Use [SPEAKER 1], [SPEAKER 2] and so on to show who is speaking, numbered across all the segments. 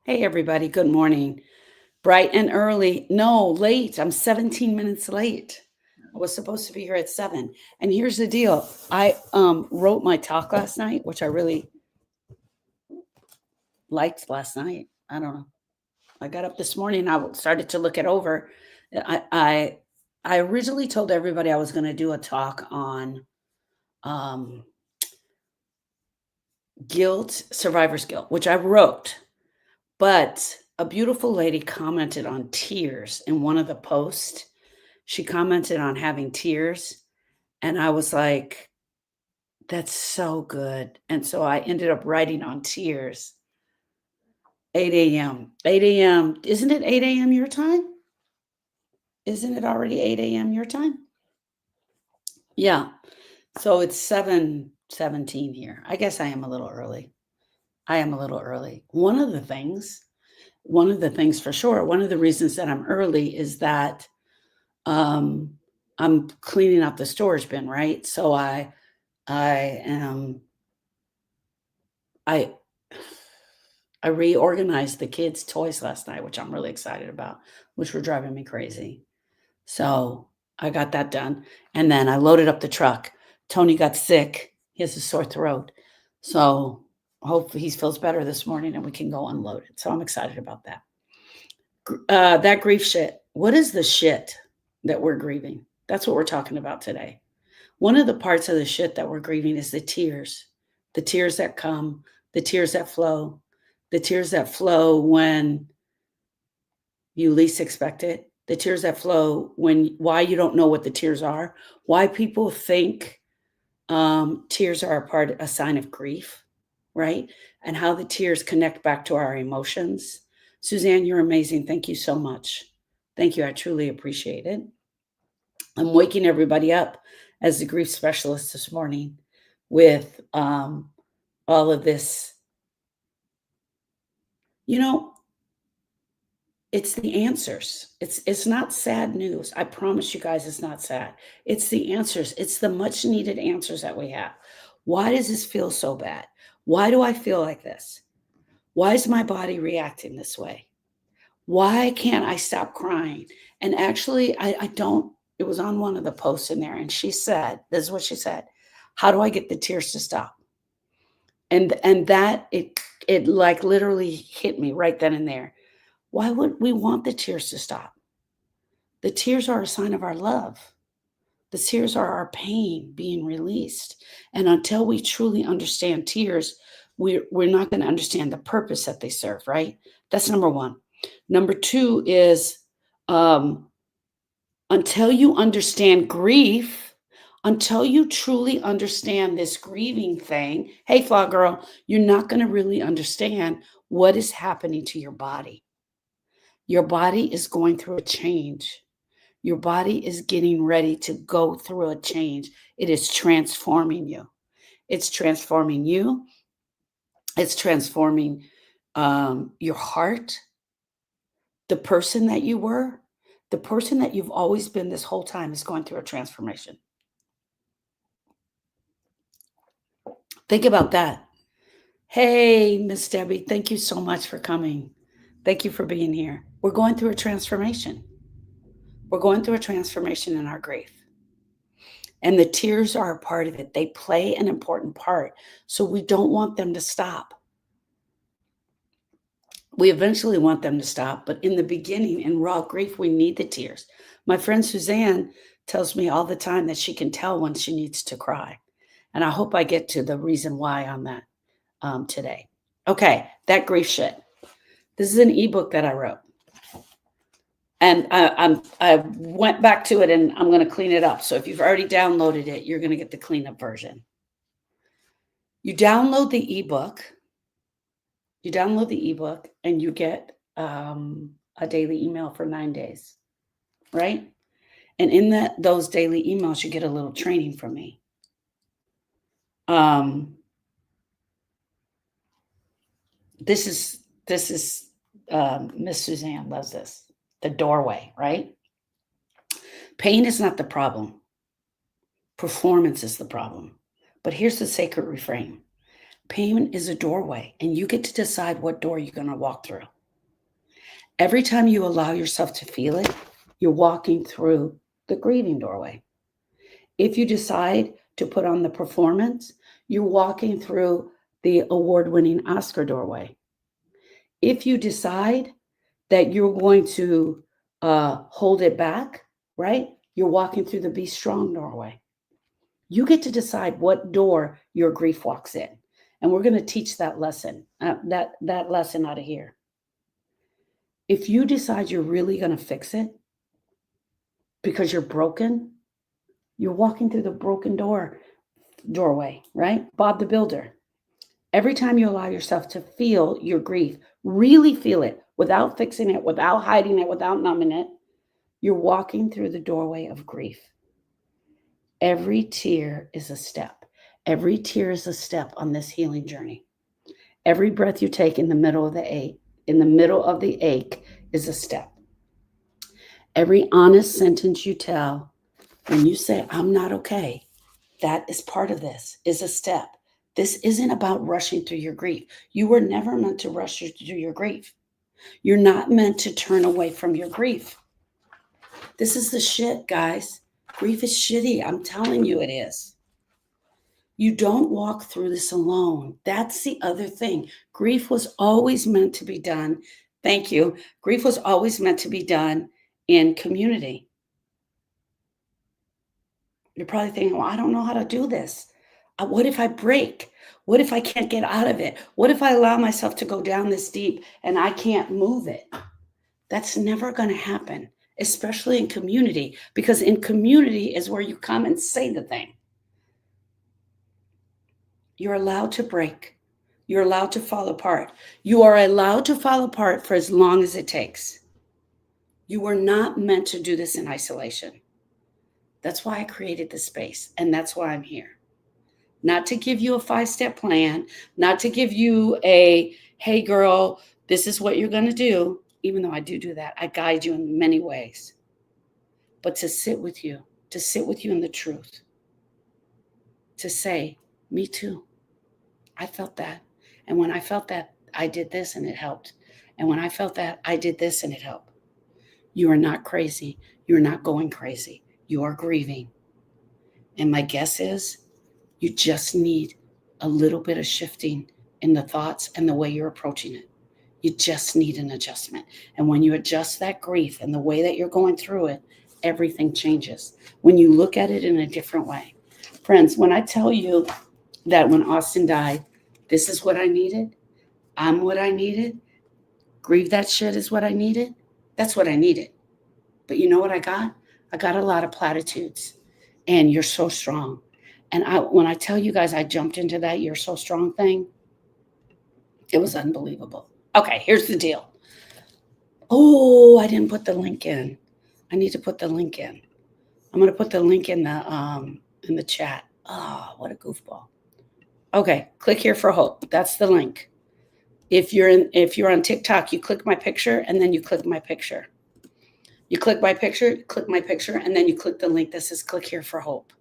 [SPEAKER 1] Hey, everybody. Good morning. Bright and early. No, late. I'm 17 minutes late. I was supposed to be here at 7. And here's the deal. I wrote my talk last night, which I really liked last night. I don't know. I got up this morning. I started to look it over. I I, I originally told everybody I was going to do a talk on um, guilt, survivor's guilt, which I wrote. But a beautiful lady commented on tears in one of the posts. She commented on having tears, and I was like, "That's so good." And so I ended up writing on tears. 8 a.m. 8 a.m. Isn't it 8 a.m. your time? Isn't it already 8 a.m. your time? Yeah. So it's 7:17 here. I guess I am a little early. I am a little early. One of the things for sure, one of the reasons that I'm early is that um I'm cleaning out the storage bin, right? So I am I I reorganized the kids' toys last night, which I'm really excited about, which were driving me crazy. So I got that done. And then I loaded up the truck. Tony got sick. He has a sore throat. So hopefully he feels better this morning and we can go unload it. So I'm excited about that. That grief shit. What is the shit that we're grieving? That's what we're talking about today. One of the parts of the shit that we're grieving is the tears that come, the tears that flow, the tears that flow when you least expect it, the tears that flow when why you don't know what the tears are, why people think tears are a sign of grief, right? And how the tears connect back to our emotions. Suzanne, you're amazing. Thank you so much. Thank you. I truly appreciate it. I'm waking everybody up as the grief specialist this morning with all of this. You know, it's the answers. It's not sad news. I promise you guys it's not sad. It's the answers. It's the much needed answers that we have. Why does this feel so bad? Why do I feel like this? Why is my body reacting this way? Why can't I stop crying? And actually, I don't. It was on one of the posts in there, and she said, "This is what she said: How do I get the tears to stop?" And that it like literally hit me right then and there. Why would we want the tears to stop? The tears are a sign of our love. The tears are our pain being released. And until we truly understand tears, we're not going to understand the purpose that they serve, right? That's number one. Number two is um, until you understand grief, until you truly understand this grieving thing, hey, Flaw Girl, you're not going to really understand what is happening to your body. Your body is going through a change. Your body is getting ready to go through a change. It is transforming you. It's transforming you. It's transforming your heart, the person that you were, the person that you've always been this whole time is going through a transformation. Think about that. Hey, Miss Debbie, thank you so much for coming. Thank you for being here. We're going through a transformation. We're going through a transformation in our grief. And the tears are a part of it. They play an important part. So we don't want them to stop. We eventually want them to stop, but in the beginning, in raw grief, we need the tears. My friend Suzanne tells me all the time that she can tell when she needs to cry. And I hope I get to the reason why on that today. Okay, that grief shit. This is an ebook that I wrote. And I went back to it and I'm going to clean it up. So if you've already downloaded it, you're going to get the cleanup version. You download the ebook. You download the ebook and you get a daily email for 9 days, right? And in those daily emails, you get a little training from me. This is Miss Suzanne loves this. The doorway, right? Pain is not the problem. Performance is the problem. But here's the sacred refrain. Pain is a doorway, and you get to decide what door you're going to walk through. Every time you allow yourself to feel it, you're walking through the grieving doorway. If you decide to put on the performance, you're walking through the award-winning Oscar doorway. If you decide that you're going to hold it back, right? You're walking through the be strong doorway. You get to decide what door your grief walks in. And we're going to teach that lesson, that lesson out of here. If you decide you're really going to fix it because you're broken, you're walking through the broken doorway, right? Bob the Builder. Every time you allow yourself to feel your grief, really feel it without fixing it, without hiding it, without numbing it, you're walking through the doorway of grief. Every tear is a step. Every tear is a step on this healing journey. Every breath you take in the middle of the ache is a step. Every honest sentence you tell when you say, I'm not okay, that is part of this, is a step. This isn't about rushing through your grief. You were never meant to rush through your grief. You're not meant to turn away from your grief. This is the shit, guys. Grief is shitty. I'm telling you it is. You don't walk through this alone. That's the other thing. Grief was always meant to be done. Thank you. Grief was always meant to be done in community. You're probably thinking, well, I don't know how to do this. What if I break? What if I can't get out of it? What if I allow myself to go down this deep and I can't move it? That's never going to happen, especially in community, because in community is where you come and say the thing. You're allowed to break. You're allowed to fall apart. You are allowed to fall apart for as long as it takes. You were not meant to do this in isolation. That's why I created this space, and that's why I'm here. Not to give you a 5-step plan, not to give you a, hey girl, this is what you're going to do, even though I do that. I guide you in many ways. But to sit with you in the truth. To say, me too. I felt that. And when I felt that, I did this and it helped. And when I felt that, I did this and it helped. You are not crazy. You're not going crazy. You are grieving. And my guess is you just need a little bit of shifting in the thoughts and the way you're approaching it. You just need an adjustment. And when you adjust that grief and the way that you're going through it, everything changes. When you look at it in a different way. Friends, when I tell you that when Austin died, this is what I needed, I'm what I needed, grieve that shit is what I needed, that's what I needed. But you know what I got? I got a lot of platitudes. And you're so strong. And when I tell you guys I jumped into that you're so strong thing, it was unbelievable. Okay, here's the deal. Oh, I didn't put the link in. I need to put the link in. I'm going to put the link in the chat. Oh, what a goofball. Okay, click here for hope. That's the link. If you're on TikTok, you click my picture and then you click my picture. You click my picture, and then you click the link that says click here for hope.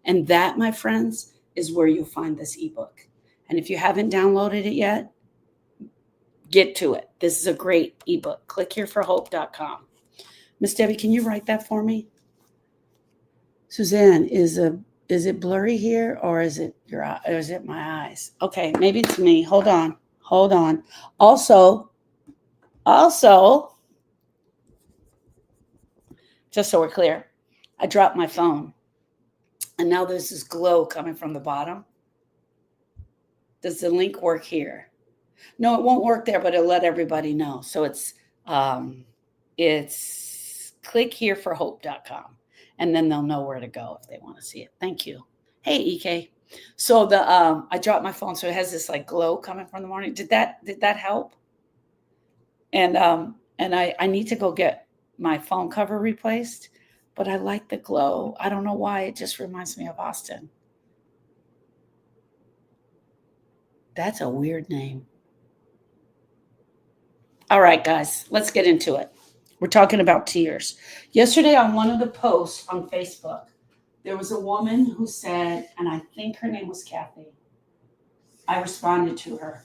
[SPEAKER 1] And that, my friends, is where you'll find this ebook. And if you haven't downloaded it yet, get to it. This is a great ebook. Clickhereforhope.com. Miss Debbie, can you write that for me? Suzanne, is it blurry here or is it my eyes? Okay, maybe it's me. Hold on. Also, just so we're clear, I dropped my phone. And now there's this glow coming from the bottom. Does the link work here? No, it won't work there, but it'll let everybody know. So it's clickhereforhope.com. And then they'll know where to go if they want to see it. Thank you. Hey, EK. So I dropped my phone, so it has this like glow coming from the morning. Did that help? And I need to go get my phone cover replaced. But I like the glow. I don't know why. It just reminds me of Austin. That's a weird name. All right, guys, let's get into it. We're talking about tears. Yesterday on one of the posts on Facebook, there was a woman who said, and I think her name was Kathy. I responded to her.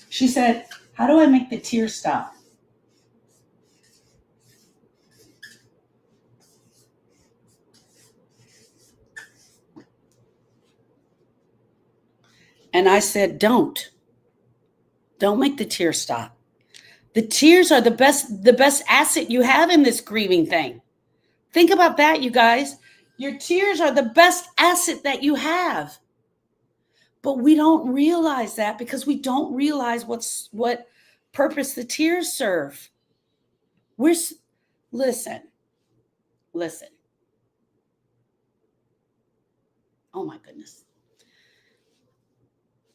[SPEAKER 1] She said, how do I make the tears stop? And I said, don't make the tears stop. The tears are the best asset you have in this grieving thing. Think about that, you guys. Your tears are the best asset that you have. But we don't realize that because we don't realize what purpose the tears serve. Listen. Oh my goodness.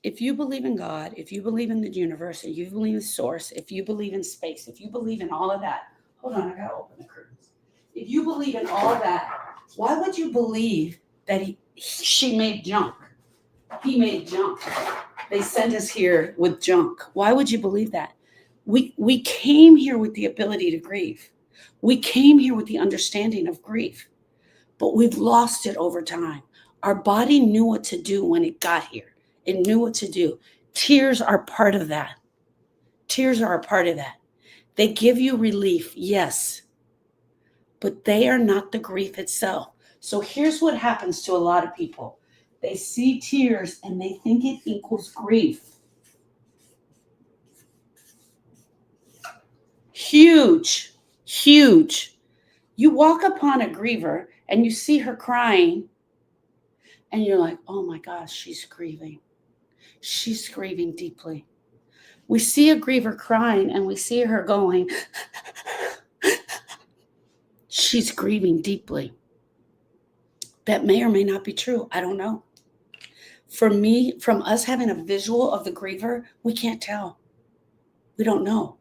[SPEAKER 1] If you believe in God, if you believe in the universe, if you believe in source, if you believe in space, if you believe in all of that, hold on, I gotta open the curtains. If you believe in all that, why would you believe that she made junk? He made junk. They sent us here with junk. Why would you believe that? We came here with the ability to grieve. We came here with the understanding of grief, but we've lost it over time. Our body knew what to do when it got here. It knew what to do. Tears are part of that. Tears are a part of that. They give you relief, yes, but they are not the grief itself. So here's what happens to a lot of people. They see tears and they think it equals grief. Huge. You walk upon a griever and you see her crying and you're like, oh my gosh, she's grieving. She's grieving deeply. We see a griever crying and we see her going, she's grieving deeply. That may or may not be true. I don't know. For me, from us having a visual of the griever, we can't tell. We don't know.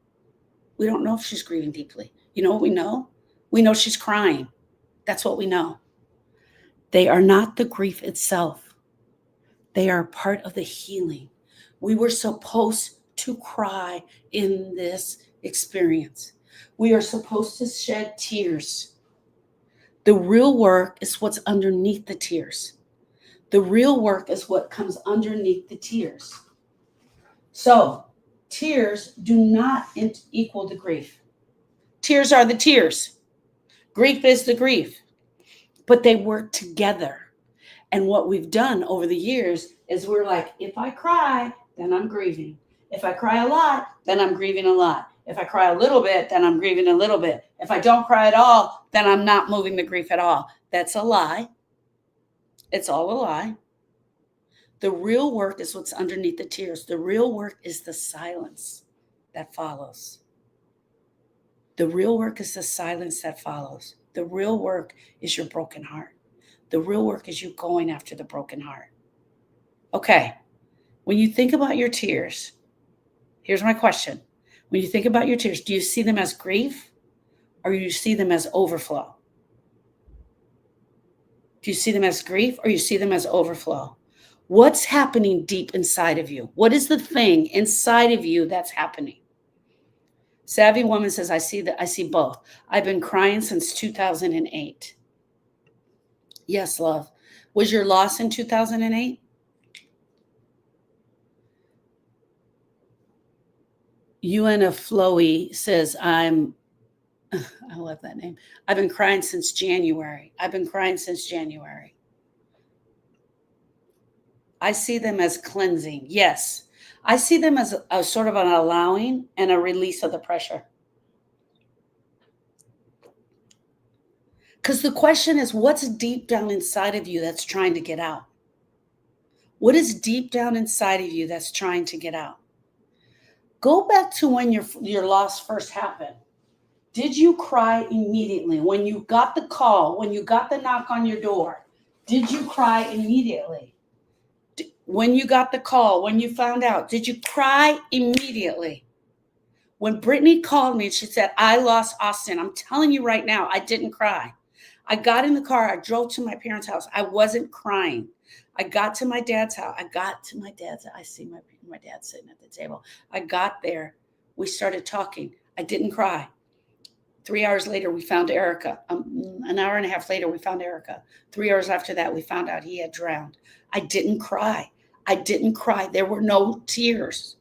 [SPEAKER 1] We don't know if she's grieving deeply. You know what we know? We know she's crying. That's what we know. They are not the grief itself. They are part of the healing. We were supposed to cry in this experience. We are supposed to shed tears. The real work is what's underneath the tears. The real work is what comes underneath the tears. So, tears do not equal the grief. Tears are the tears. Grief is the grief. But they work together. And what we've done over the years is we're like, if I cry, then I'm grieving. If I cry a lot, then I'm grieving a lot. If I cry a little bit, then I'm grieving a little bit. If I don't cry at all, then I'm not moving the grief at all. That's a lie. It's all a lie. The real work is what's underneath the tears. The real work is the silence that follows. The real work is the silence that follows. The real work is your broken heart. The real work is you going after the broken heart. Okay, when you think about your tears, here's my question. When you think about your tears, do you see them as grief or do you see them as overflow? Do you see them as grief or you see them as overflow? What's happening deep inside of you? What is the thing inside of you that's happening? Savvy Woman says, I see both. I've been crying since 2008. Yes, love. Was your loss in 2008? UNA Flowy says, I love that name. I've been crying since January. I see them as cleansing. Yes. I see them as a sort of an allowing and a release of the pressure. Because the question is, what's deep down inside of you that's trying to get out? What is deep down inside of you that's trying to get out? Go back to when your loss first happened. Did you cry immediately? When you got the call, when you got the knock on your door, did you cry immediately? When you got the call, when you found out, did you cry immediately? When Brittany called me and she said, I lost Austin, I'm telling you right now, I didn't cry. I got in the car. I drove to my parents' house. I wasn't crying. I got to my dad's house. I see my dad sitting at the table. I got there. We started talking. I didn't cry. 3 hours later, we found Erica. An hour and a half later, we found Erica. 3 hours after that, we found out he had drowned. I didn't cry. I didn't cry. There were no tears.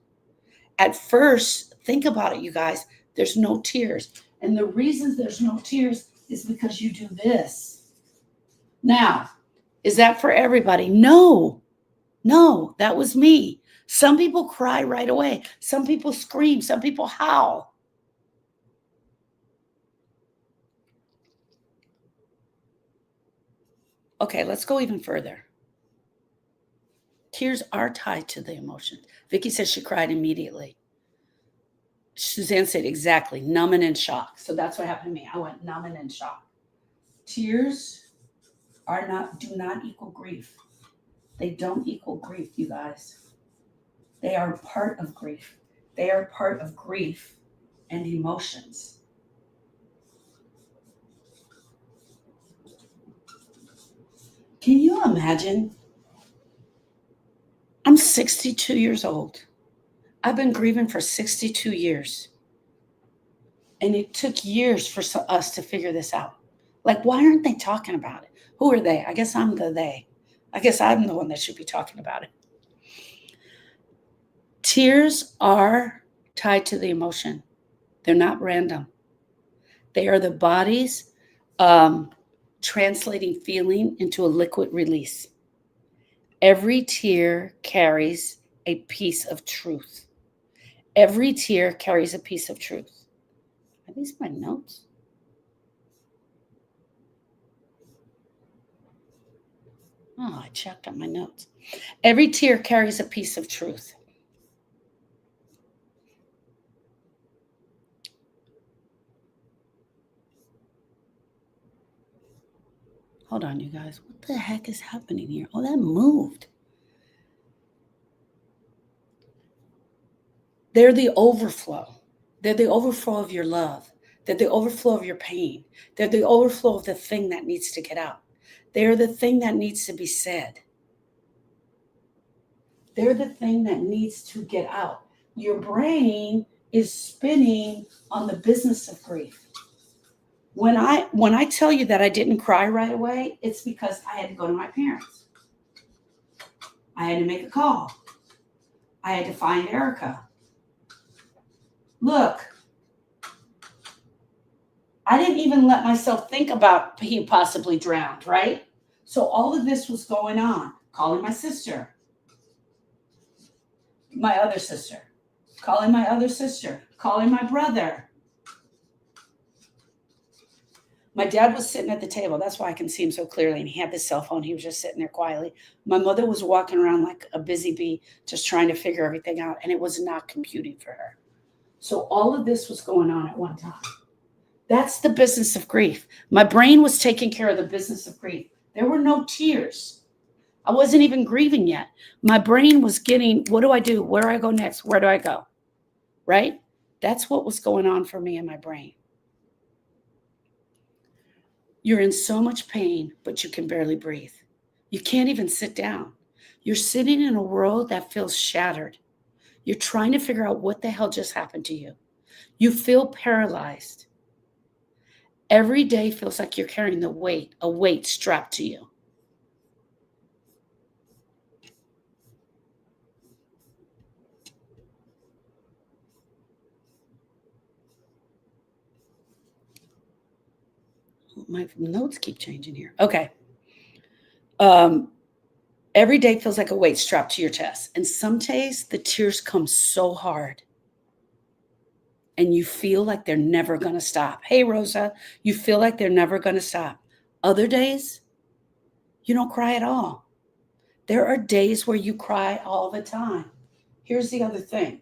[SPEAKER 1] At first, think about it, you guys. There's no tears. And the reason there's no tears is because you do this. Now, is that for everybody? No, that was me. Some people cry right away. Some people scream. Some people howl. Okay, let's go even further. Tears are tied to the emotions. Vicky says she cried immediately. Suzanne said exactly, numb and in shock. So that's what happened to me. I went numb and in shock. Tears do not equal grief. They don't equal grief, you guys. They are part of grief. They are part of grief and emotions. Can you imagine? I'm 62 years old. I've been grieving for 62 years. And it took years for us to figure this out. Like, why aren't they talking about it? Who are they? I guess I'm the they. I guess I'm the one that should be talking about it. Tears are tied to the emotion. They're not random. They are the body's translating feeling into a liquid release. Every tear carries a piece of truth. Every tear carries a piece of truth. Are these my notes? Oh, I checked on my notes. Every tear carries a piece of truth. Hold on, you guys. What the heck is happening here? Oh, that moved. They're the overflow. They're the overflow of your love. They're the overflow of your pain. They're the overflow of the thing that needs to get out. They're the thing that needs to be said. They're the thing that needs to get out. Your brain is spinning on the business of grief. When I tell you that I didn't cry right away, it's because I had to go to my parents. I had to make a call. I had to find Erica. Look, I didn't even let myself think about he possibly drowned, right? So all of this was going on. Calling my sister, my other sister, calling my other sister, calling my brother. My dad was sitting at the table. That's why I can see him so clearly. And he had the cell phone. He was just sitting there quietly. My mother was walking around like a busy bee, just trying to figure everything out. And it was not computing for her. So all of this was going on at one time. That's the business of grief. My brain was taking care of the business of grief. There were no tears. I wasn't even grieving yet. My brain was getting, what do I do? Where do I go next? Where do I go? Right? That's what was going on for me in my brain. You're in so much pain, but you can barely breathe. You can't even sit down. You're sitting in a world that feels shattered. You're trying to figure out what the hell just happened to you. You feel paralyzed. Every day feels like you're carrying a weight strapped to you. My notes keep changing here. Okay. Every day feels like a weight strapped to your chest. And some days the tears come so hard and you feel like they're never going to stop. Hey, Rosa, you feel like they're never going to stop. Other days, you don't cry at all. There are days where you cry all the time. Here's the other thing.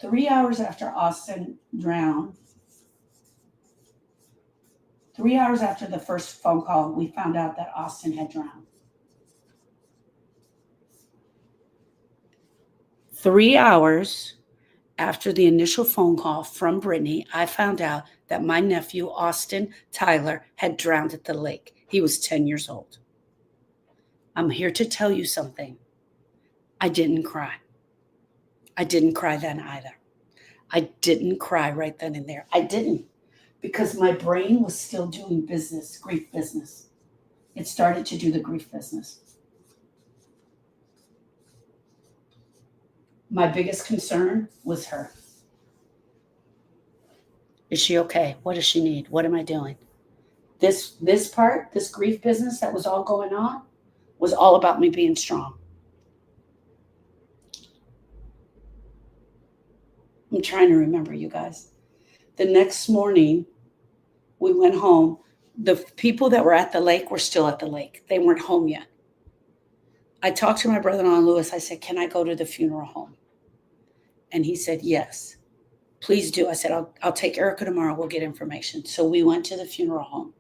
[SPEAKER 1] 3 hours after Austin drowned, 3 hours after the first phone call, we found out that Austin had drowned. 3 hours after the initial phone call from Brittany, I found out that my nephew, Austin Tyler, had drowned at the lake. He was 10 years old. I'm here to tell you something. I didn't cry. I didn't cry then either. I didn't cry right then and there. I didn't. because my brain was still doing business, grief business. It started to do the grief business. My biggest concern was her. Is she okay? What does she need? What am I doing? This part, this grief business that was all going on, was all about me being strong. I'm trying to remember, you guys. The next morning, we went home. The people that were at the lake were still at the lake. They weren't home yet. I talked to my brother-in-law, Lewis. I said, can I go to the funeral home? And he said, yes, please do. I said, I'll take Erica tomorrow. We'll get information. So we went to the funeral home.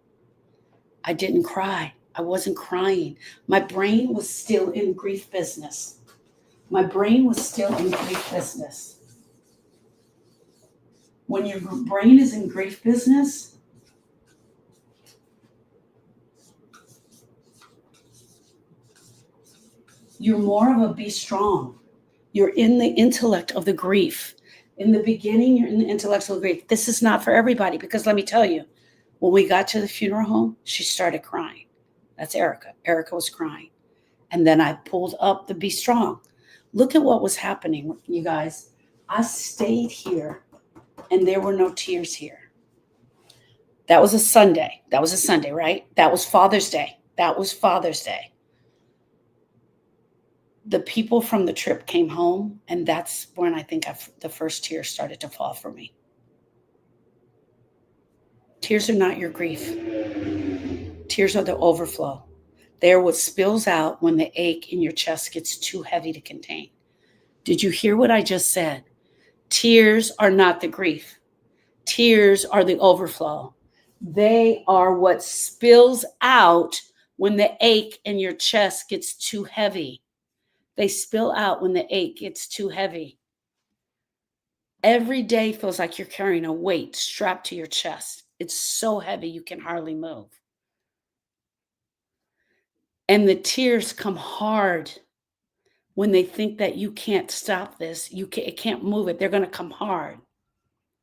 [SPEAKER 1] I didn't cry. I wasn't crying. My brain was still in grief business. My brain was still in grief business. When your brain is in grief business, you're more of a be strong. You're in the intellect of the grief. In the beginning, you're in the intellectual grief. This is not for everybody, because let me tell you, when we got to the funeral home, she started crying. That's Erica. Erica was crying. And then I pulled up the be strong. Look at what was happening, you guys. I stayed here and there were no tears here. That was a Sunday. That was a Sunday, right? That was Father's Day. That was Father's Day. The people from the trip came home, and that's when I think the first tears started to fall for me. Tears are not your grief. Tears are the overflow. They are what spills out when the ache in your chest gets too heavy to contain. Did you hear what I just said? Tears are not the grief. Tears are the overflow. They are what spills out when the ache in your chest gets too heavy. They spill out when the ache gets too heavy. Every day feels like you're carrying a weight strapped to your chest. It's so heavy you can hardly move. And the tears come hard when they think that you can't stop this. It can't move it. They're going to come hard.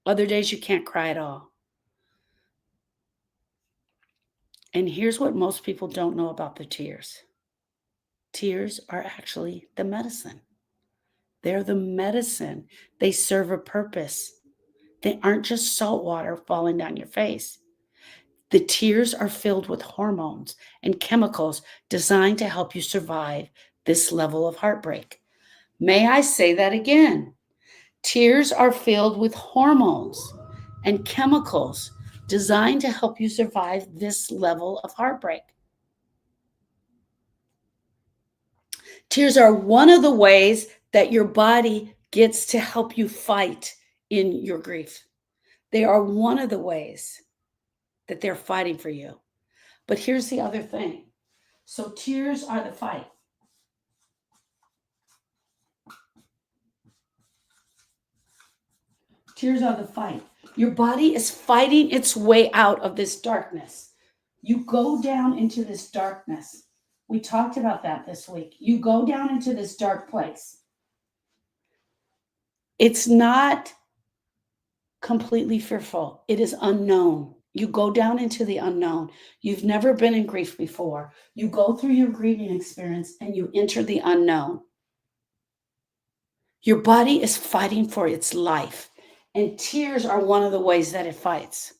[SPEAKER 1] Other days you can't cry at all. And here's what most people don't know about the tears. Tears are actually the medicine. They're the medicine. They serve a purpose. They aren't just salt water falling down your face. The tears are filled with hormones and chemicals designed to help you survive this level of heartbreak. May I say that again? Tears are filled with hormones and chemicals designed to help you survive this level of heartbreak. Tears are one of the ways that your body gets to help you fight in your grief. They are one of the ways that they're fighting for you. But here's the other thing. So tears are the fight. Tears are the fight. Your body is fighting its way out of this darkness. You go down into this darkness. We talked about that this week. You go down into this dark place. It's not completely fearful. It is unknown. You go down into the unknown. You've never been in grief before. You go through your grieving experience and you enter the unknown. Your body is fighting for its life. And tears are one of the ways that it fights.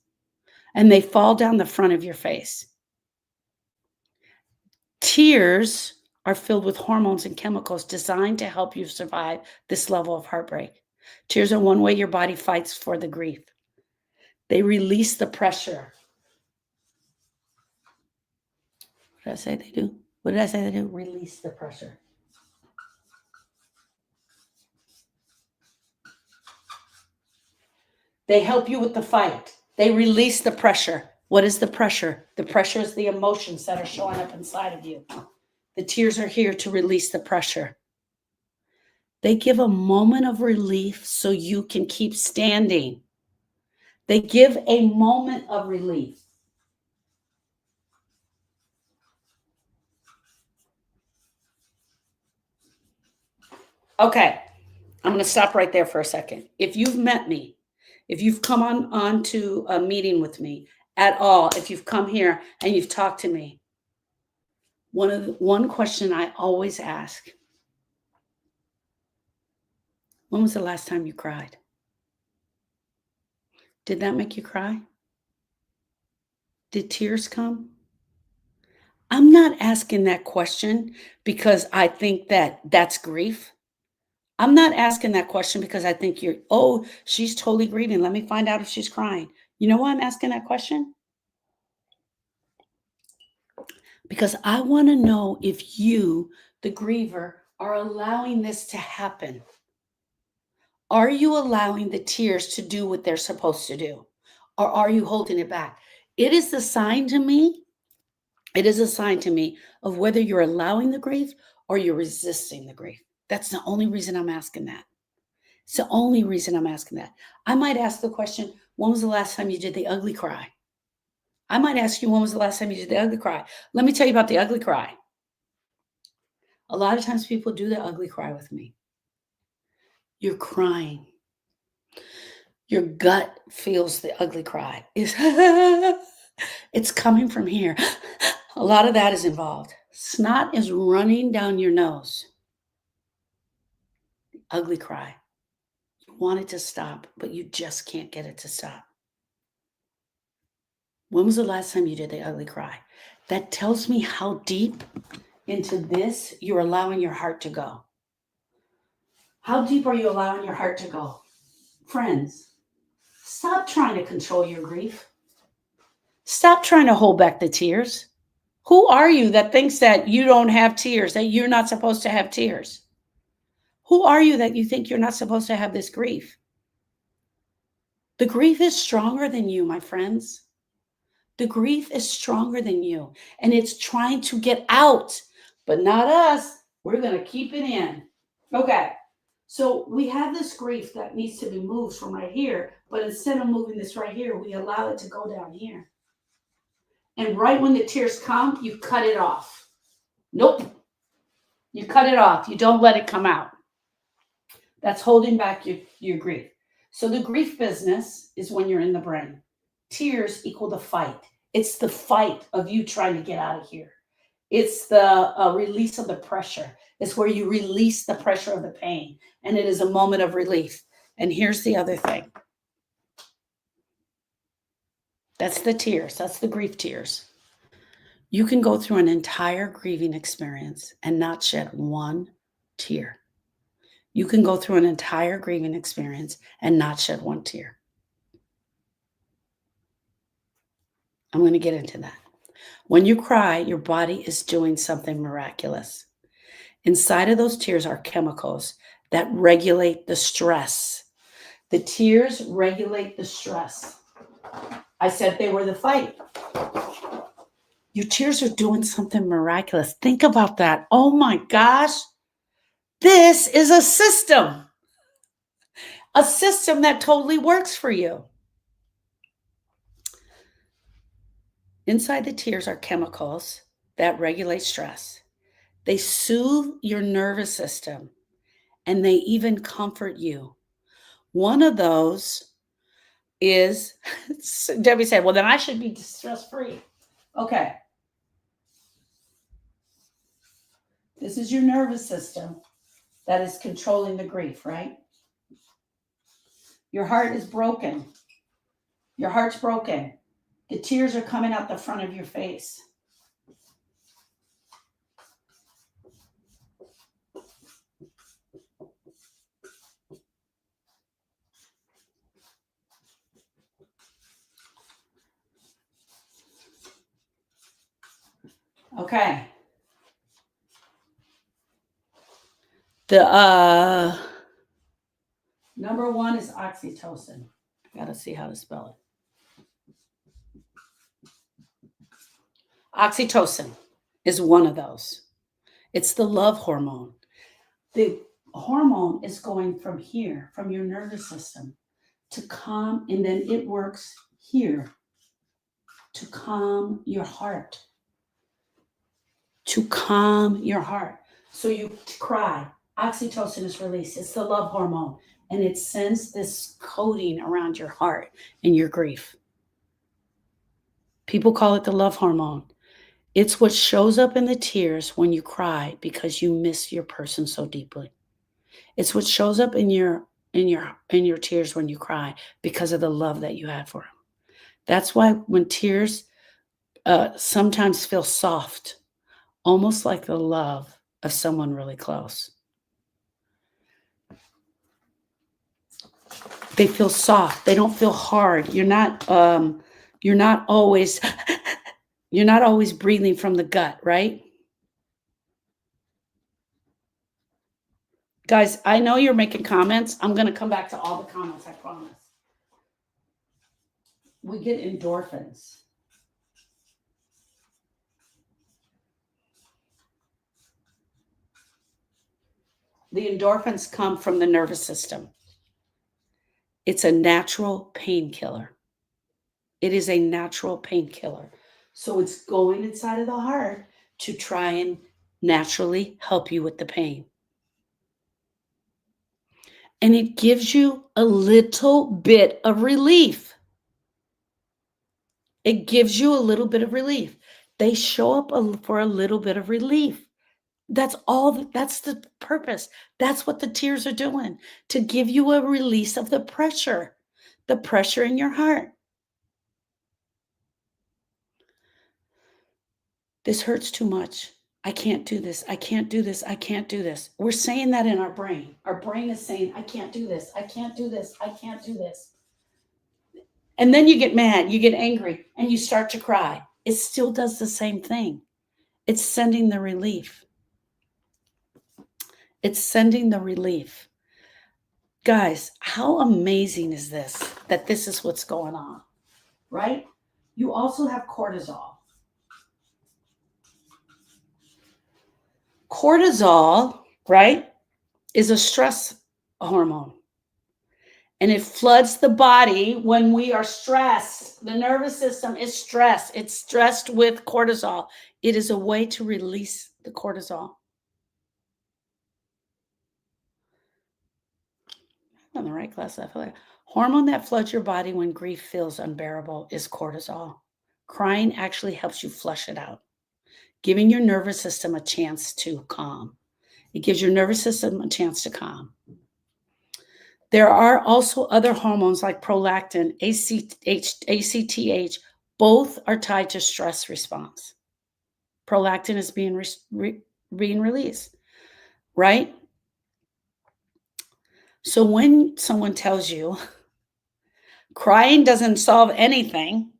[SPEAKER 1] And they fall down the front of your face. Tears are filled with hormones and chemicals designed to help you survive this level of heartbreak. Tears are one way your body fights for the grief. They release the pressure. What did I say they do? What did I say they do? Release the pressure. They help you with the fight. They release the pressure. What is the pressure? The pressure is the emotions that are showing up inside of you. The tears are here to release the pressure. They give a moment of relief so you can keep standing. They give a moment of relief. Okay, I'm going to stop right there for a second. If you've met me, If you've come on to a meeting with me at all, if you've come here and you've talked to me, one question I always ask, when was the last time you cried? Did that make you cry? Did tears come? I'm not asking that question because I think that that's grief. I'm not asking that question because I think oh, she's totally grieving. Let me find out if she's crying. You know why I'm asking that question? Because I want to know if you, the griever, are allowing this to happen. Are you allowing the tears to do what they're supposed to do? Or are you holding it back? It is a sign to me. It is a sign to me of whether you're allowing the grief or you're resisting the grief. That's the only reason I'm asking that. It's the only reason I'm asking that. I might ask the question, when was the last time you did the ugly cry? I might ask you, when was the last time you did the ugly cry? Let me tell you about the ugly cry. A lot of times people do the ugly cry with me. You're crying. Your gut feels the ugly cry. It's coming from here. A lot of that is involved. Snot is running down your nose. The ugly cry. You want it to stop, but you just can't get it to stop. When was the last time you did the ugly cry? That tells me how deep into this you're allowing your heart to go. How deep are you allowing your heart to go? Friends, stop trying to control your grief. Stop trying to hold back the tears. Who are you that thinks that you don't have tears, that you're not supposed to have tears? Who are you that you think you're not supposed to have this grief? The grief is stronger than you, my friends. The grief is stronger than you, and it's trying to get out, but not us. We're going to keep it in. Okay. So we have this grief that needs to be moved from right here, but instead of moving this right here, we allow it to go down here. And right when the tears come, you cut it off. Nope. You cut it off. You don't let it come out. That's holding back your grief. So the grief business is when you're in the brain. Tears equal the fight. It's the fight of you trying to get out of here. It's the release of the pressure. It's where you release the pressure of the pain. And it is a moment of relief. And here's the other thing. That's the tears. That's the grief tears. You can go through an entire grieving experience and not shed one tear. You can go through an entire grieving experience and not shed one tear. I'm going to get into that. When you cry, your body is doing something miraculous. Inside of those tears are chemicals that regulate the stress. The tears regulate the stress. I said they were the fight. Your tears are doing something miraculous. Think about that. Oh my gosh. This is a system that totally works for you. Inside the tears are chemicals that regulate stress. They soothe your nervous system and they even comfort you. One of those is, Debbie said, well, then I should be stress-free. Okay. This is your nervous system that is controlling the grief, right? Your heart is broken. Your heart's broken. The tears are coming out the front of your face. Okay. The number one is oxytocin. I gotta see how to spell it. Oxytocin is one of those. It's the love hormone. The hormone is going from here, from your nervous system, to calm, and then it works here to calm your heart. To calm your heart. So you cry. Oxytocin is released. It's the love hormone. and it sends this coating around your heart and your grief. People call it the love hormone. It's what shows up in the tears when you cry because you miss your person so deeply. It's what shows up in your tears when you cry because of the love that you had for him. That's why when tears sometimes feel soft, almost like the love of someone really close. They feel soft. They don't feel hard. You're not always you're not always breathing from the gut, right? Guys, I know you're making comments. I'm going to come back to all the comments, I promise. We get endorphins. The endorphins come from the nervous system. It's a natural painkiller. It is a natural painkiller. So it's going inside of the heart to try and naturally help you with the pain. And it gives you a little bit of relief. It gives you a little bit of relief. They show up for a little bit of relief. That's all. That's the purpose. That's what the tears are doing, to give you a release of the pressure in your heart. This hurts too much. I can't do this. I can't do this. I can't do this. We're saying that in our brain. Our brain is saying, I can't do this. I can't do this. I can't do this. And then you get mad, you get angry, and you start to cry. It still does the same thing. It's sending the relief. It's sending the relief. Guys, how amazing is this, that this is what's going on, right? You also have cortisol. Cortisol, right, is a stress hormone. And it floods the body when we are stressed. The nervous system is stressed. It's stressed with cortisol. It is a way to release the cortisol. I'm on the right class. I feel like hormone that floods your body when grief feels unbearable is cortisol. Crying actually helps you flush it out, giving your nervous system a chance to calm. It gives your nervous system a chance to calm. There are also other hormones like prolactin, ACTH. Both are tied to stress response. Prolactin is being released, right? So when someone tells you crying doesn't solve anything,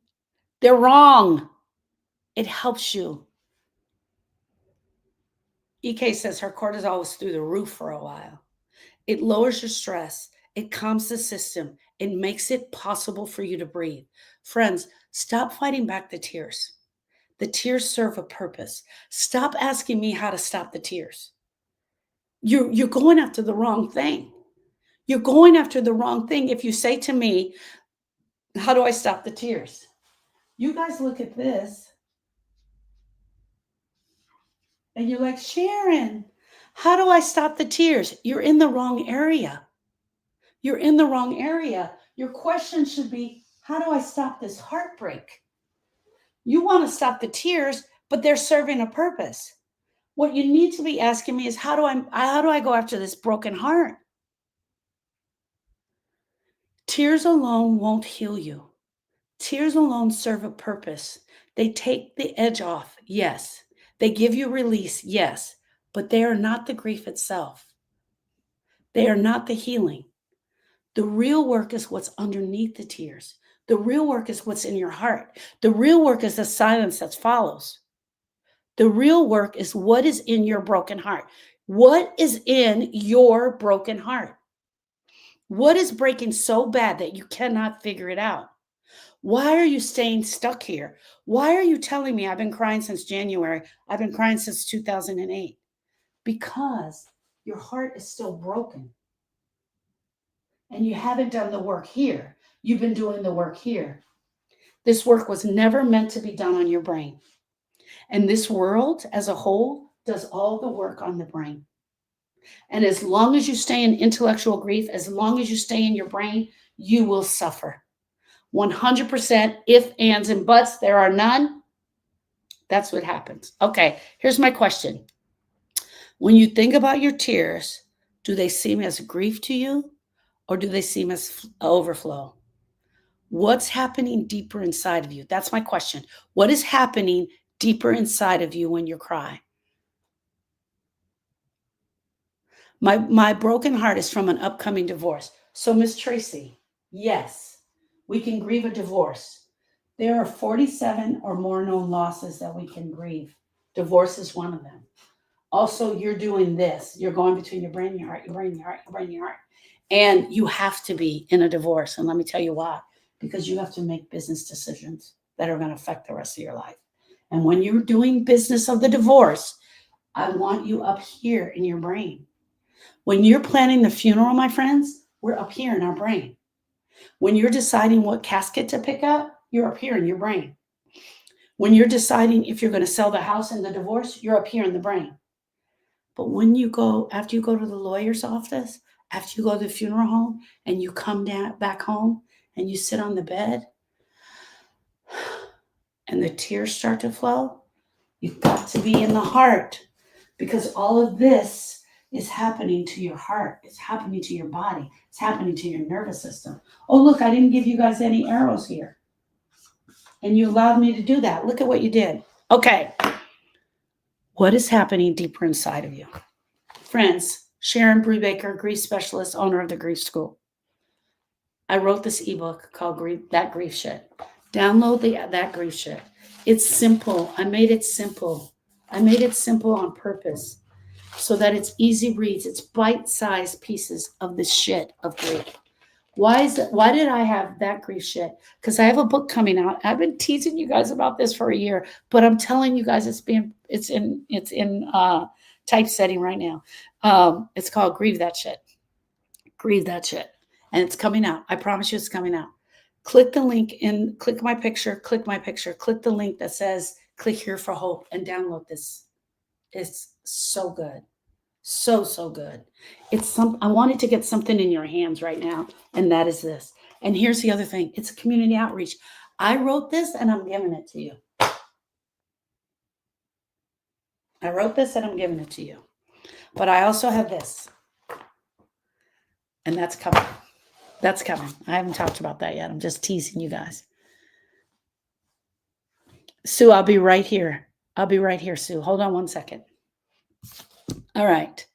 [SPEAKER 1] they're wrong. It helps you. EK says her cortisol was through the roof for a while. It lowers your stress. It calms the system. It makes it possible for you to breathe. Friends, stop fighting back the tears. The tears serve a purpose. Stop asking me how to stop the tears. You're going after the wrong thing. You're going after the wrong thing if you say to me, how do I stop the tears? You guys look at this and you're like, Sharon, how do I stop the tears? You're in the wrong area. You're in the wrong area. Your question should be, how do I stop this heartbreak? You want to stop the tears, but they're serving a purpose. What you need to be asking me is, how do I go after this broken heart? Tears alone won't heal you. Tears alone serve a purpose. They take the edge off, yes. They give you release, yes, but they are not the grief itself. They are not the healing. The real work is what's underneath the tears. The real work is what's in your heart. The real work is the silence that follows. The real work is what is in your broken heart. What is in your broken heart? What is breaking so bad that you cannot figure it out? Why are you staying stuck here? Why are you telling me I've been crying since January? I've been crying since 2008. Because your heart is still broken. And you haven't done the work here. You've been doing the work here. This work was never meant to be done on your brain. And this world as a whole does all the work on the brain. And as long as you stay in intellectual grief, as long as you stay in your brain, you will suffer. 100% if, ands, and buts, there are none. That's what happens. Okay, here's my question. When you think about your tears, do they seem as grief to you or do they seem as overflow? What's happening deeper inside of you? That's my question. What is happening deeper inside of you when you cry? My broken heart is from an upcoming divorce. So, Miss Tracy, yes, we can grieve a divorce. There are 47 or more known losses that we can grieve. Divorce is one of them. Also, you're doing this. You're going between your brain and your heart, your brain, your heart, your brain, your heart. And you have to be in a divorce. And let me tell you why. Because you have to make business decisions that are going to affect the rest of your life. And when you're doing business of the divorce, I want you up here in your brain. When you're planning the funeral, my friends, we're up here in our brain. When you're deciding what casket to pick up, you're up here in your brain. When you're deciding if you're going to sell the house in the divorce, you're up here in the brain. But when you go, after you go to the lawyer's office, after you go to the funeral home and you come down back home and you sit on the bed and the tears start to flow, you've got to be in the heart because all of this is happening to your heart. It's happening to your body. It's happening to your nervous system. Oh, look, I didn't give you guys any arrows here. And you allowed me to do that. Look at what you did. Okay. What is happening deeper inside of you? Friends, Sharon Brubaker, grief specialist, owner of the Grief School. I wrote this ebook called That Grief Shit. Download That Grief Shit. It's simple. I made it simple. I made it simple on purpose so that it's easy reads. It's bite-sized pieces of the shit of grief. Why did I have That Grief Shit? Because I have a book coming out. I've been teasing you guys about this for a year, but I'm telling you guys it's in typesetting right now. It's called Grieve That Shit. Grieve That Shit. And it's coming out. I promise you it's coming out. Click the link click my picture, click the link that says click here for hope and download this. It's so good. So good. I wanted to get something in your hands right now, and that is this. And here's the other thing. It's a community outreach. I wrote this and I'm giving it to you. I wrote this and I'm giving it to you. But I also have this. And that's coming. That's coming. I haven't talked about that yet. I'm just teasing you guys. Sue, I'll be right here. Sue. Hold on one second. All right.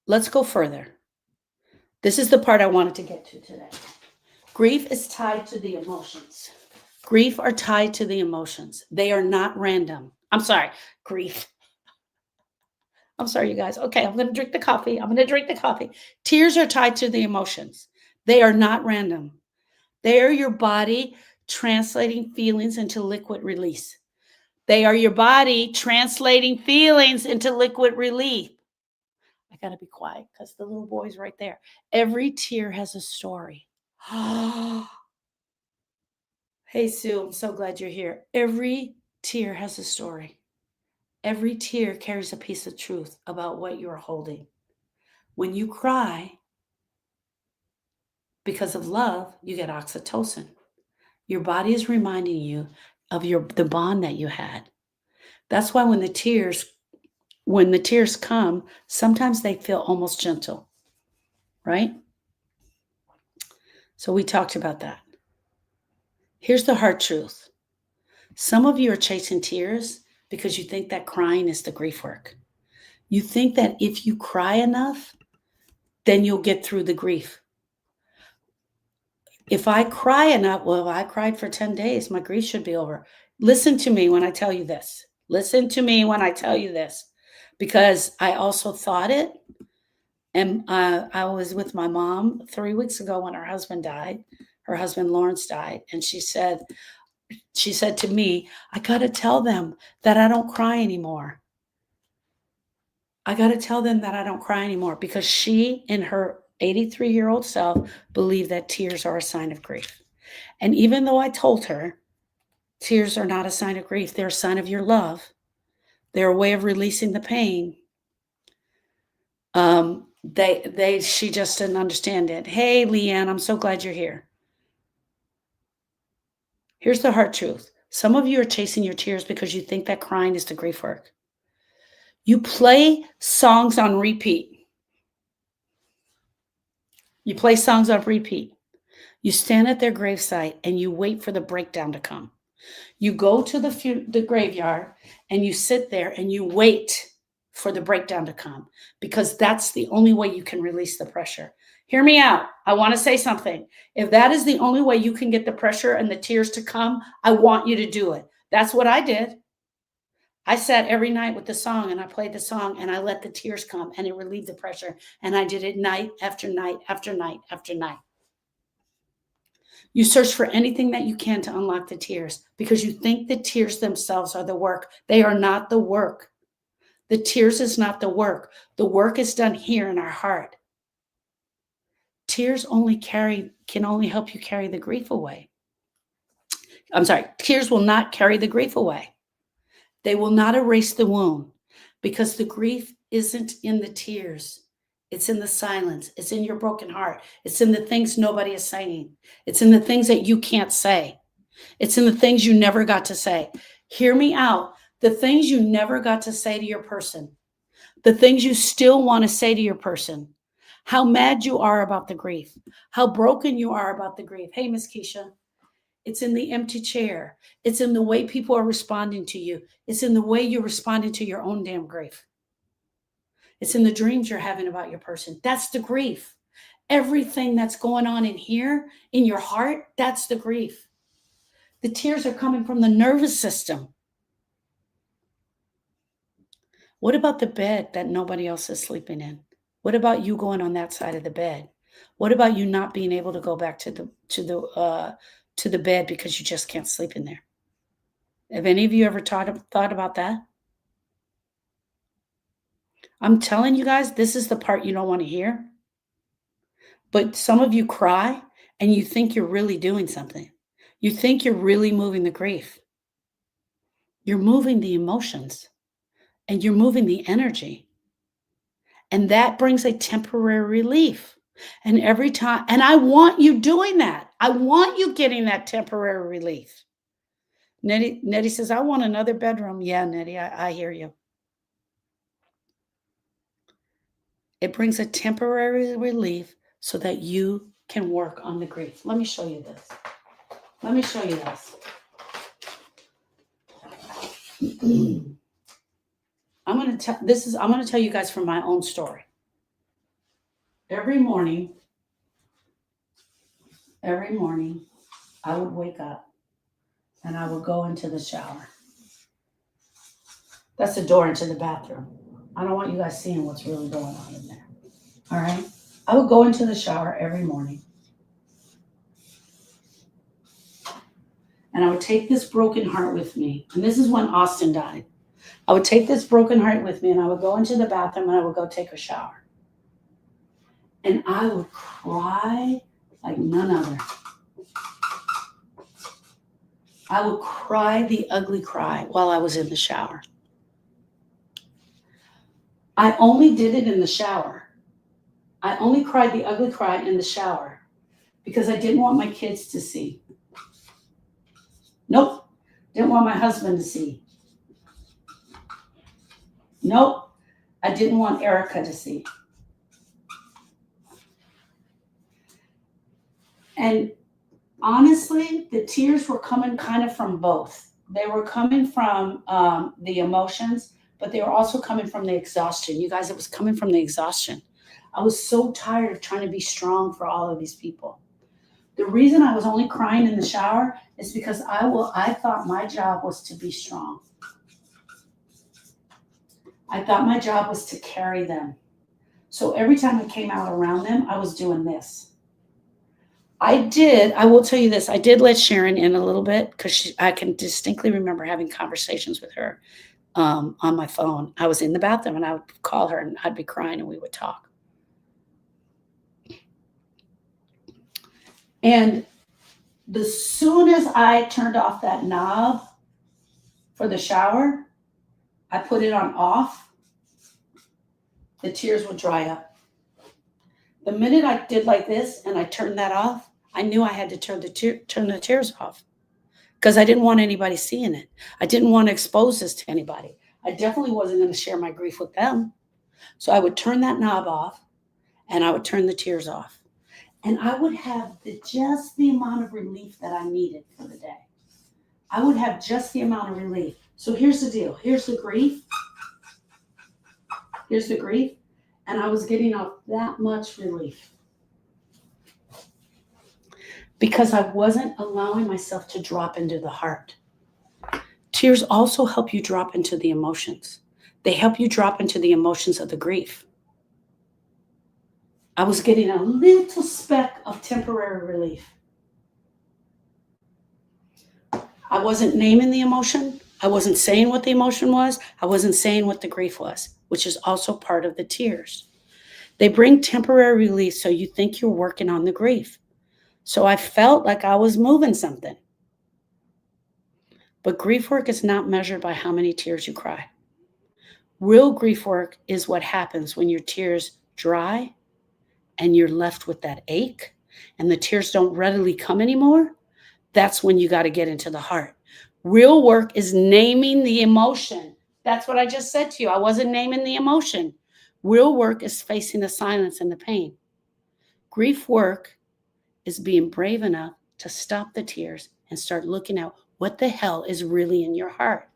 [SPEAKER 1] Let's go further. This is the part I wanted to get to today. Grief is tied to the emotions. Grief are tied to the emotions. They are not random. I'm sorry, grief. I'm sorry, you guys. Okay, I'm going to drink the coffee. Tears are tied to the emotions. They are not random. They are your body translating feelings into liquid release. They are your body translating feelings into liquid relief. I got to be quiet because the little boy's right there. Every tear has a story. Hey, Sue, I'm so glad you're here. Every tear has a story. Every tear carries a piece of truth about what you're holding. When you cry because of love, you get oxytocin. Your body is reminding you of the bond that you had. That's why when the tears come, sometimes they feel almost gentle, right? So we talked about that. Here's the hard truth. Some of you are chasing tears because you think that crying is the grief work. You think that if you cry enough, then you'll get through the grief. If I cry enough, well, if I cried for 10 days, my grief should be over. Listen to me when I tell you this. Because I also thought it. And I was with my mom 3 weeks ago when her husband died. Her husband, Lawrence, died. And she said to me, I got to tell them that I don't cry anymore. Because she, in her 83-year-old self, believed that tears are a sign of grief. And even though I told her tears are not a sign of grief, they're a sign of your love, They're a way of releasing the pain. She just didn't understand it. Hey, Leanne, I'm so glad you're here. Here's the hard truth. Some of you are chasing your tears because you think that crying is the grief work. You play songs on repeat. You play songs on repeat. You stand at their gravesite and you wait for the breakdown to come. You go to the graveyard and you sit there and you wait for the breakdown to come, because that's the only way you can release the pressure. Hear me out. I want to say something. If that is the only way you can get the pressure and the tears to come, I want you to do it. That's what I did. I sat every night with the song and I played the song and I let the tears come and it relieved the pressure. And I did it night after night after night after night. You search for anything that you can to unlock the tears because you think the tears themselves are the work. They are not the work. The tears is not the work. The work is done here in our heart. Tears can only help you carry the grief away. I'm sorry, tears will not carry the grief away. They will not erase the wound, because the grief isn't in the tears. It's in the silence. It's in your broken heart. It's in the things nobody is saying. It's in the things that you can't say. It's in the things you never got to say. Hear me out. The things you never got to say to your person, the things you still want to say to your person, how mad you are about the grief, how broken you are about the grief. Hey, Miss Keisha, it's in the empty chair. It's in the way people are responding to you. It's in the way you're responding to your own damn grief. It's in the dreams you're having about your person. That's the grief. Everything that's going on in here, in your heart, that's the grief. The tears are coming from the nervous system. What about the bed that nobody else is sleeping in? What about you going on that side of the bed? What about you not being able to go back to the bed because you just can't sleep in there? Have any of you ever thought about that? I'm telling you guys, this is the part you don't want to hear. But some of you cry and you think you're really doing something. You think you're really moving the grief. You're moving the emotions and you're moving the energy. And that brings a temporary relief. And every time, and I want you doing that. I want you getting that temporary relief. Nettie says, I want another bedroom. Yeah, Nettie, I hear you. It brings a temporary relief so that you can work on the grief. Let me show you this. Let me show you this. I'm going to tell you guys from my own story. Every morning, I would wake up and I would go into the shower. That's the door into the bathroom. I don't want you guys seeing what's really going on in there. All right? I would go into the shower every morning. And I would take this broken heart with me. And this is when Austin died. I would take this broken heart with me and I would go into the bathroom and I would go take a shower. And I would cry like none other. I would cry the ugly cry while I was in the shower. I only did it in the shower. I only cried the ugly cry in the shower because I didn't want my kids to see. Nope. Didn't want my husband to see. Nope. I didn't want Erica to see. And honestly, the tears were coming kind of from both. They were coming from the emotions, but they were also coming from the exhaustion. You guys, it was coming from the exhaustion. I was so tired of trying to be strong for all of these people. The reason I was only crying in the shower is because I thought my job was to be strong. I thought my job was to carry them. So every time I came out around them, I was doing this. I will tell you this, I did let Sharon in a little bit because I can distinctly remember having conversations with her on my phone. I was in the bathroom and I would call her and I'd be crying and we would talk. And as soon as I turned off that knob for the shower, I put it on off, the tears would dry up. The minute I did like this and I turned that off, I knew I had to turn the tears off because I didn't want anybody seeing it. I didn't want to expose this to anybody. I definitely wasn't going to share my grief with them. So I would turn that knob off and I would turn the tears off. And I would have just the amount of relief that I needed for the day. I would have just the amount of relief. So here's the deal. Here's the grief. Here's the grief. And I was getting off that much relief because I wasn't allowing myself to drop into the heart. Tears also help you drop into the emotions. They help you drop into the emotions of the grief. I was getting a little speck of temporary relief. I wasn't naming the emotion. I wasn't saying what the emotion was. I wasn't saying what the grief was, which is also part of the tears. They bring temporary relief so you think you're working on the grief. So I felt like I was moving something. But grief work is not measured by how many tears you cry. Real grief work is what happens when your tears dry and you're left with that ache and the tears don't readily come anymore. That's when you got to get into the heart. Real work is naming the emotion. That's what I just said to you. I wasn't naming the emotion. Real work is facing the silence and the pain. Grief work is being brave enough to stop the tears and start looking at what the hell is really in your heart.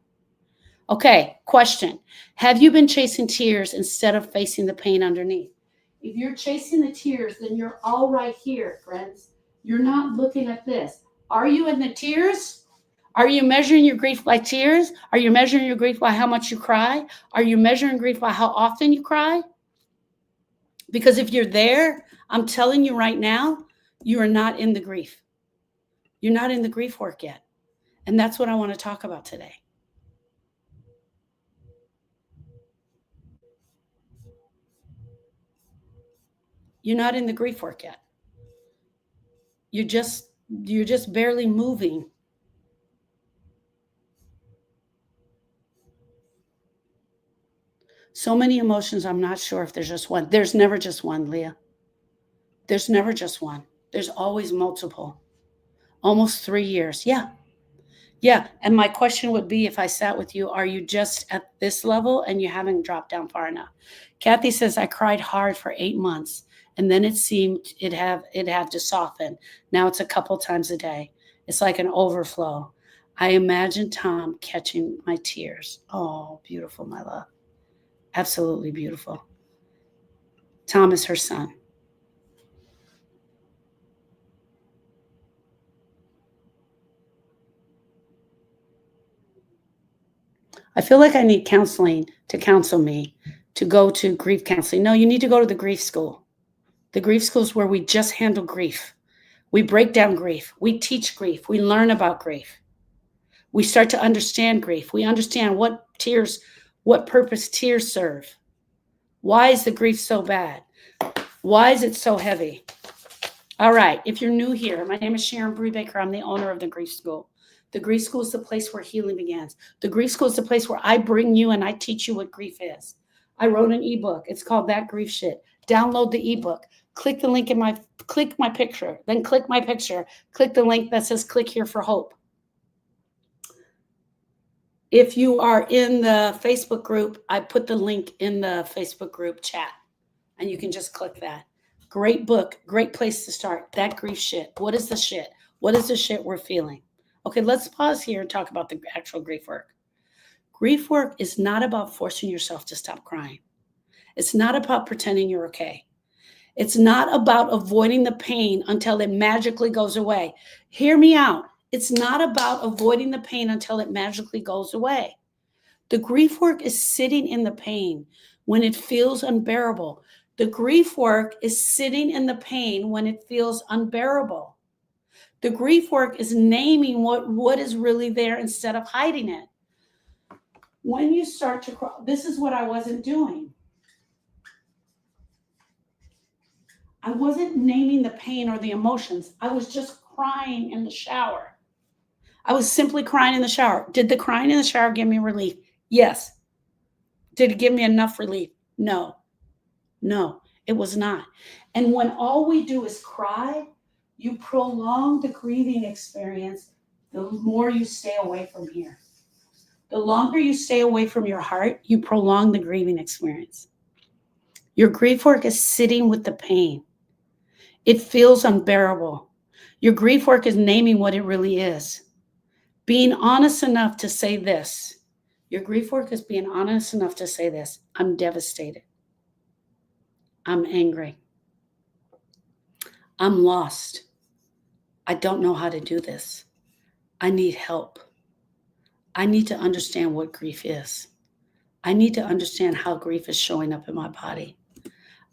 [SPEAKER 1] Okay, question. Have you been chasing tears instead of facing the pain underneath? If you're chasing the tears, then you're all right here, friends. You're not looking at this. Are you in the tears? Are you measuring your grief by tears? Are you measuring your grief by how much you cry? Are you measuring grief by how often you cry? Because if you're there, I'm telling you right now, you are not in the grief. You're not in the grief work yet. And that's what I want to talk about today. You're not in the grief work yet. You're just barely moving. So many emotions, I'm not sure if there's just one. There's never just one, Leah. There's never just one. There's always multiple. Almost 3 years. Yeah. Yeah. And my question would be, if I sat with you, are you just at this level and you haven't dropped down far enough? Kathy says, I cried hard for 8 months and then it seemed it had to soften. Now it's a couple times a day. It's like an overflow. I imagine Tom catching my tears. Oh, beautiful, my love. Absolutely beautiful. Tom is her son. I feel like I need counseling to counsel me, to go to grief counseling. No, you need to go to the grief school. The grief school is where we just handle grief. We break down grief. We teach grief. We learn about grief. We start to understand grief. We understand what purpose tears serve. Why is the grief so bad? Why is it so heavy? All right, if you're new here, my name is Sharon Brubaker. I'm the owner of the Grief School. The Grief School is the place where healing begins. The Grief School is the place where I bring you and I teach you what grief is. I wrote an ebook. It's called That Grief Shit. Download the ebook. Click the link click my picture. Then click my picture. Click the link that says click here for hope. If you are in the Facebook group, I put the link in the Facebook group chat and you can just click that. Great book, great place to start. That Grief Shit. What is the shit? What is the shit we're feeling? Okay, let's pause here and talk about the actual grief work. Grief work is not about forcing yourself to stop crying. It's not about pretending you're okay. It's not about avoiding the pain until it magically goes away. Hear me out. It's not about avoiding the pain until it magically goes away. The grief work is sitting in the pain when it feels unbearable. The grief work is sitting in the pain when it feels unbearable. The grief work is naming what is really there instead of hiding it. When you start to cry, this is what I wasn't doing. I wasn't naming the pain or the emotions. I was just crying in the shower. I was simply crying in the shower. Did the crying in the shower give me relief? Yes. Did it give me enough relief? No, no, it was not. And when all we do is cry, you prolong the grieving experience the more you stay away from here. The longer you stay away from your heart, you prolong the grieving experience. Your grief work is sitting with the pain. It feels unbearable. Your grief work is naming what it really is. Being honest enough to say this. Your grief work is being honest enough to say this. I'm devastated. I'm angry. I'm lost. I don't know how to do this. I need help. I need to understand what grief is. I need to understand how grief is showing up in my body.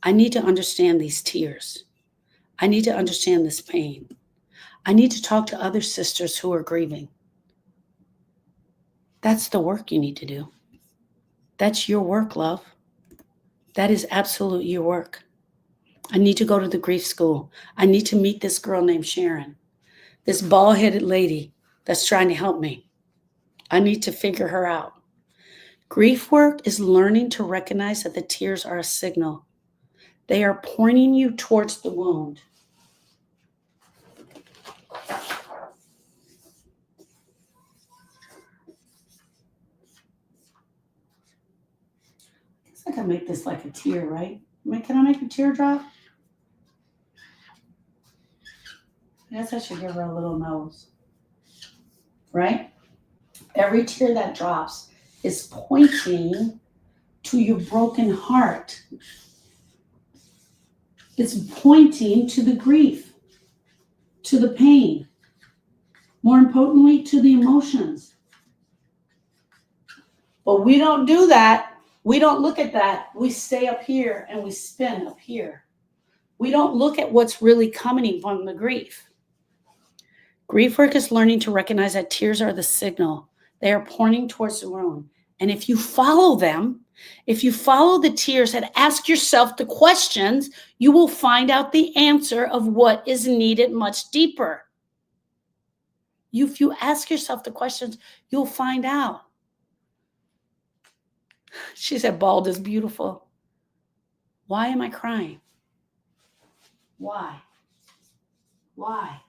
[SPEAKER 1] I need to understand these tears. I need to understand this pain. I need to talk to other sisters who are grieving. That's the work you need to do. That's your work, love. That is absolutely your work. I need to go to the grief school. I need to meet this girl named Sharon, this bald-headed lady that's trying to help me. I need to figure her out. Grief work is learning to recognize that the tears are a signal. They are pointing you towards the wound. I guess I can make this like a tear, right? Can I make a teardrop? I guess I should give her a little nose, right? Every tear that drops is pointing to your broken heart. It's pointing to the grief, to the pain, more importantly, to the emotions. But we don't do that. We don't look at that. We stay up here and we spin up here. We don't look at what's really coming from the grief. Grief work is learning to recognize that tears are the signal. They are pointing towards the wound. And if you follow them, if you follow the tears and ask yourself the questions, you will find out the answer of what is needed much deeper. If you ask yourself the questions, you'll find out. She said, bald is beautiful. Why am I crying? Why? Why?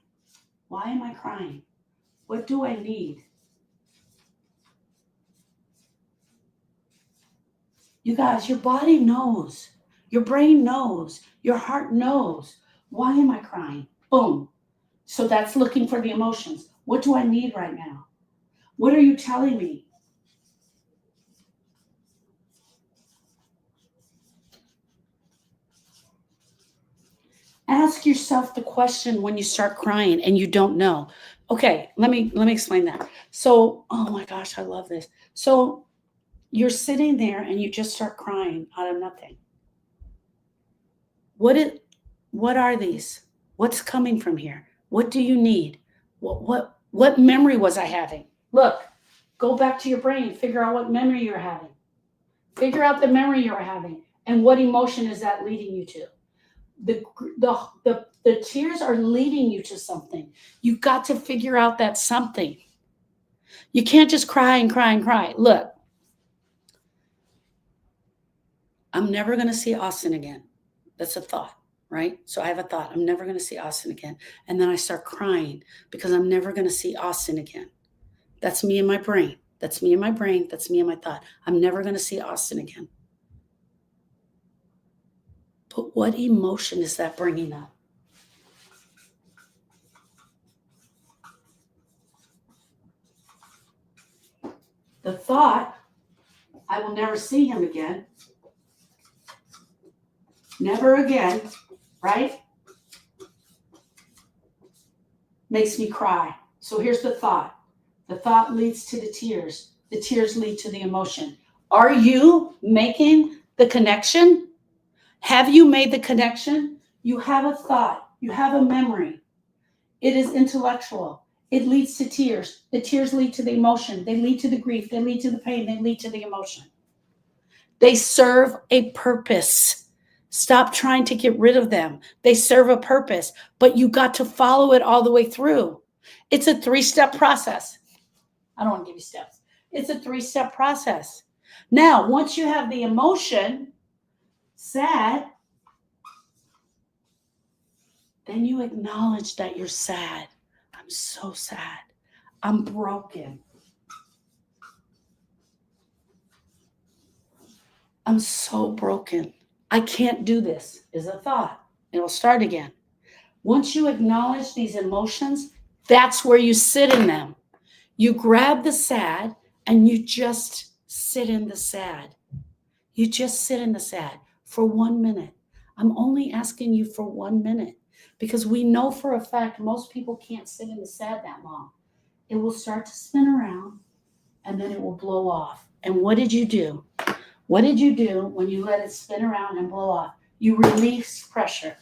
[SPEAKER 1] Why am I crying? What do I need? You guys, your body knows. Your brain knows. Your heart knows. Why am I crying? Boom. So that's looking for the emotions. What do I need right now? What are you telling me? Ask yourself the question when you start crying and you don't know. Okay, let me explain that. So, oh my gosh, I love this. So you're sitting there and you just start crying out of nothing. What are these? What's coming from here? What do you need? What memory was I having? Look, go back to your brain, figure out what memory you're having. Figure out the memory you're having and what emotion is that leading you to. The tears are leading you to something. You've got to figure out that something. You can't just cry and cry and cry. Look, I'm never going to see Austin again. That's a thought, right? So I have a thought. I'm never going to see Austin again. And then I start crying because I'm never going to see Austin again. That's me in my brain. That's me in my brain. That's me in my thought. I'm never going to see Austin again. But what emotion is that bringing up? The thought, I will never see him again. Never again, right? Makes me cry. So here's the thought. The thought leads to the tears. The tears lead to the emotion. Are you making the connection? Have you made the connection? You have a thought. You have a memory. It is intellectual. It leads to tears. The tears lead to the emotion. They lead to the grief. They lead to the pain. They lead to the emotion. They serve a purpose. Stop trying to get rid of them. They serve a purpose, but you got to follow it all the way through. It's a 3-step process. I don't want to give you steps. It's a 3-step process. Now, once you have the emotion, sad, then you acknowledge that you're sad. I'm so sad. I'm broken. I'm so broken. I can't do this, is a thought. It'll start again. Once you acknowledge these emotions, that's where you sit in them. You grab the sad and you just sit in the sad. You just sit in the sad for 1 minute. I'm only asking you for 1 minute because we know for a fact most people can't sit in the sad that long. It will start to spin around and then it will blow off. And what did you do? What did you do when you let it spin around and blow off? You release pressure.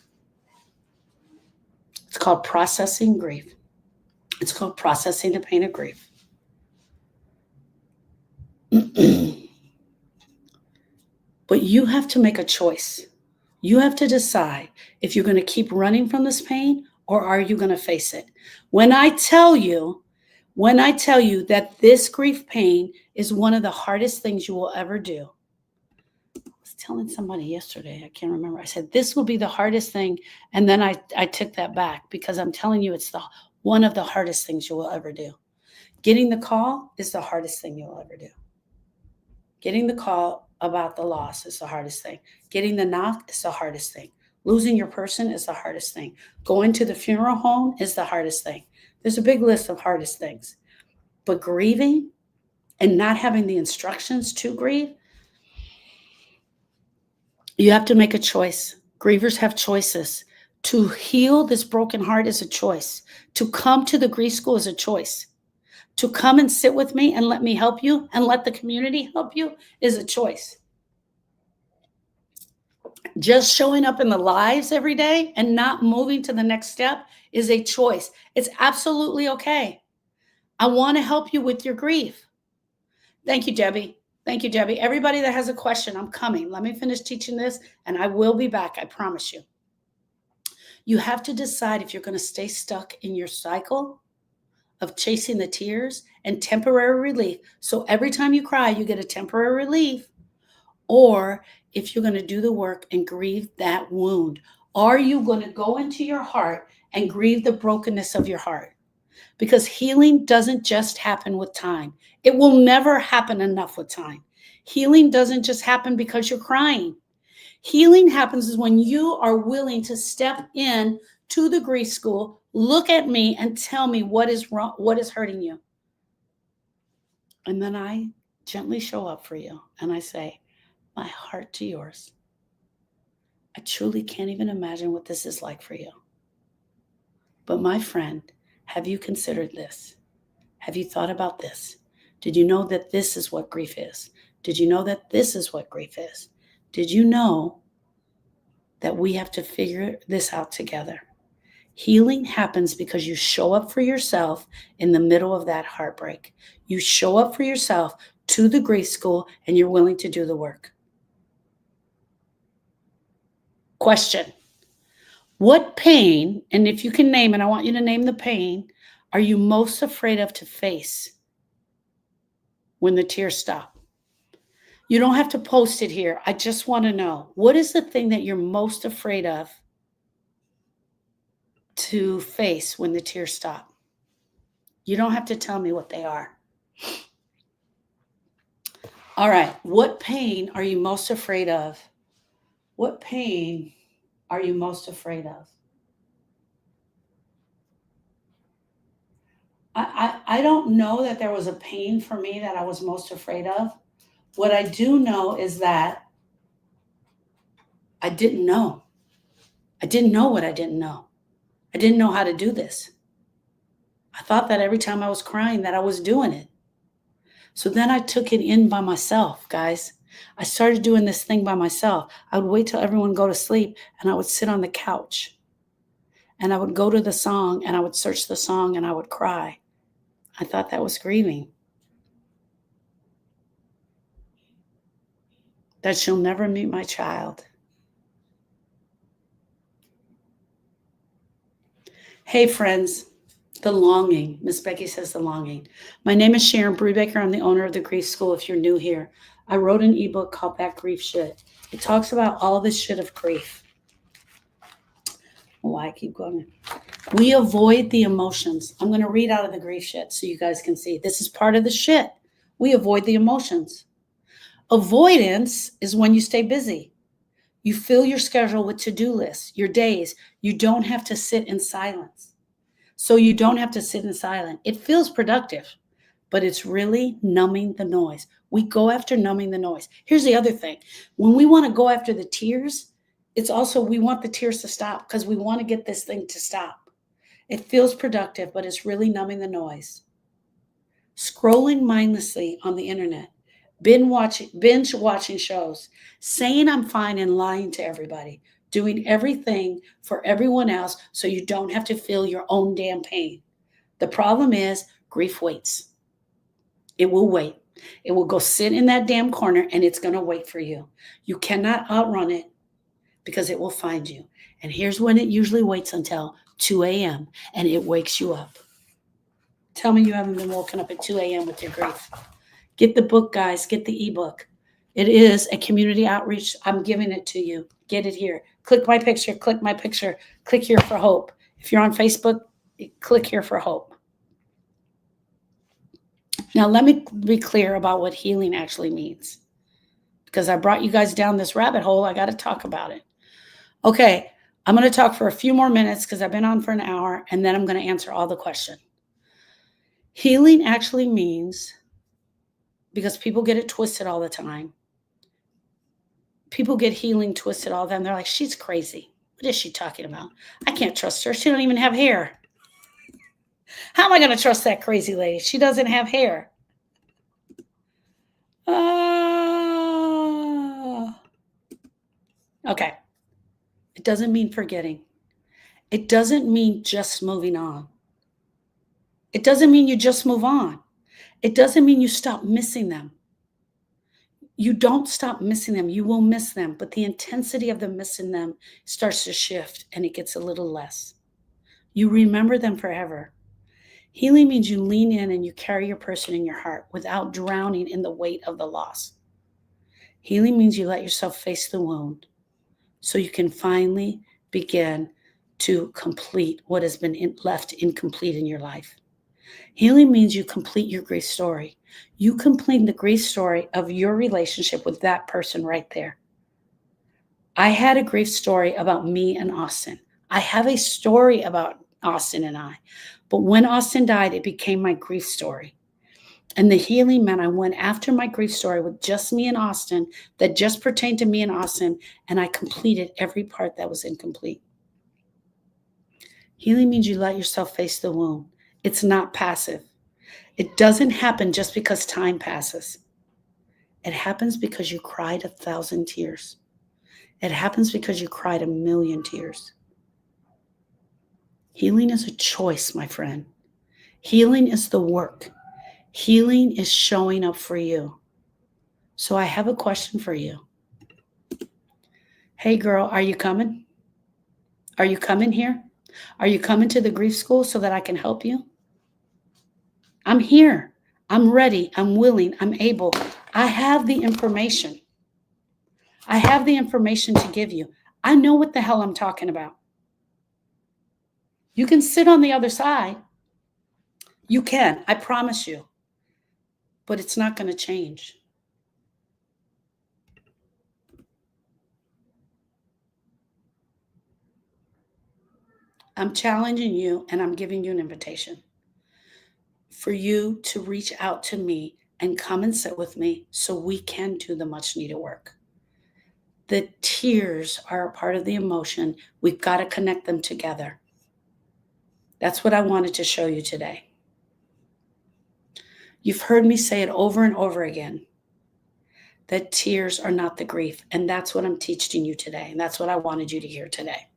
[SPEAKER 1] It's called processing grief. It's called processing the pain of grief. But you have to make a choice. You have to decide if you're going to keep running from this pain or are you going to face it. When I tell you that this grief pain is one of the hardest things you will ever do. I was telling somebody yesterday, I can't remember. I said, this will be the hardest thing. And then I took that back because I'm telling you, it's one of the hardest things you will ever do. Getting the call is the hardest thing you'll ever do. Getting the call about the loss is the hardest thing. Getting the knock is the hardest thing. Losing your person is the hardest thing. Going to the funeral home is the hardest thing. There's a big list of hardest things. But grieving and not having the instructions to grieve, you have to make a choice. Grievers have choices. To heal this broken heart is a choice. To come to the grief school is a choice. To come and sit with me and let me help you and let the community help you is a choice. Just showing up in the lives every day and not moving to the next step is a choice. It's absolutely okay. I want to help you with your grief. Thank you, Debbie. Thank you, Debbie. Everybody that has a question, I'm coming. Let me finish teaching this and I will be back. I promise you. You have to decide if you're going to stay stuck in your cycle of chasing the tears and temporary relief. So every time you cry, you get a temporary relief. Or if you're going to do the work and grieve that wound. Are you going to go into your heart and grieve the brokenness of your heart? Because healing doesn't just happen with time. It will never happen enough with time. Healing doesn't just happen because you're crying. Healing happens is when you are willing to step in to the grief school, look at me and tell me what is wrong, what is hurting you. And then I gently show up for you and I say, my heart to yours. I truly can't even imagine what this is like for you. But my friend, have you considered this? Have you thought about this? Did you know that this is what grief is? Did you know that this is what grief is? Did you know that we have to figure this out together? Healing happens because you show up for yourself in the middle of that heartbreak. You show up for yourself to the grief school and you're willing to do the work. Question. What pain, and if you can name it, I want you to name the pain, are you most afraid of to face when the tears stop? You don't have to post it here. I just want to know, what is the thing that you're most afraid of to face when the tears stop? You don't have to tell me what they are. All right. What pain are you most afraid of? What pain are you most afraid of? I don't know that there was a pain for me that I was most afraid of. What I do know is that I didn't know. I didn't know what I didn't know. I didn't know how to do this. I thought that every time I was crying that I was doing it. So then I took it in by myself, guys. I started doing this thing by myself. I would wait till everyone go to sleep and I would sit on the couch and I would go to the song and I would search the song and I would cry. I thought that was grieving. That she'll never meet my child. Hey, friends, the longing. Miss Becky says the longing. My name is Sharon Brubaker. I'm the owner of the Grief School if you're new here. I wrote an ebook called That Grief Shit. It talks about all this shit of grief. Why I keep going. We avoid the emotions. I'm going to read out of the grief shit so you guys can see. This is part of the shit. We avoid the emotions. Avoidance is when you stay busy. You fill your schedule with to-do lists, your days. You don't have to sit in silence. So you don't have to sit in silence. It feels productive, but it's really numbing the noise. We go after numbing the noise. Here's the other thing. When we want to go after the tears, it's also we want the tears to stop because we want to get this thing to stop. It feels productive, but it's really numbing the noise. Scrolling mindlessly on the internet, binge watching shows, saying I'm fine and lying to everybody, doing everything for everyone else so you don't have to feel your own damn pain. The problem is grief waits. It will wait. It will go sit in that damn corner and it's going to wait for you. You cannot outrun it because it will find you. And here's when it usually waits until 2 a.m. and it wakes you up. Tell me you haven't been woken up at 2 a.m. with your grief. Get the book, guys. Get the ebook. It is a community outreach. I'm giving it to you. Get it here. Click my picture. Click my picture. Click here for hope. If you're on Facebook, click here for hope. Now, let me be clear about what healing actually means. Because I brought you guys down this rabbit hole, I got to talk about it. Okay, I'm going to talk for a few more minutes because I've been on for an hour, and then I'm going to answer all the questions. Healing actually means, because people get it twisted all the time, people get healing twisted all the time. They're like, she's crazy. What is she talking about? I can't trust her. She don't even have hair. How am I going to trust that crazy lady? She doesn't have hair. Okay. It doesn't mean forgetting. It doesn't mean just moving on. It doesn't mean you just move on. It doesn't mean you stop missing them. You don't stop missing them. You will miss them, but the intensity of the missing them starts to shift and it gets a little less. You remember them forever. Healing means you lean in and you carry your person in your heart without drowning in the weight of the loss. Healing means you let yourself face the wound so you can finally begin to complete what has been left incomplete in your life. Healing means you complete your grief story. You complete the grief story of your relationship with that person right there. I had a grief story about me and Austin. I have a story about Austin and I. But when Austin died, it became my grief story. And the healing meant I went after my grief story with just me and Austin, that just pertained to me and Austin, and I completed every part that was incomplete. Healing means you let yourself face the wound. It's not passive. It doesn't happen just because time passes. It happens because you cried 1,000 tears. It happens because you cried 1,000,000 tears. Healing is a choice, my friend. Healing is the work. Healing is showing up for you. So I have a question for you. Hey girl, are you coming? Are you coming here? Are you coming to the grief school so that I can help you? I'm here. I'm ready. I'm willing. I'm able. I have the information. I have the information to give you. I know what the hell I'm talking about. You can sit on the other side. You can, I promise you. But it's not going to change. I'm challenging you and I'm giving you an invitation for you to reach out to me and come and sit with me so we can do the much needed work. The tears are a part of the emotion. We've got to connect them together. That's what I wanted to show you today. You've heard me say it over and over again, that tears are not the grief. And that's what I'm teaching you today. And that's what I wanted you to hear today.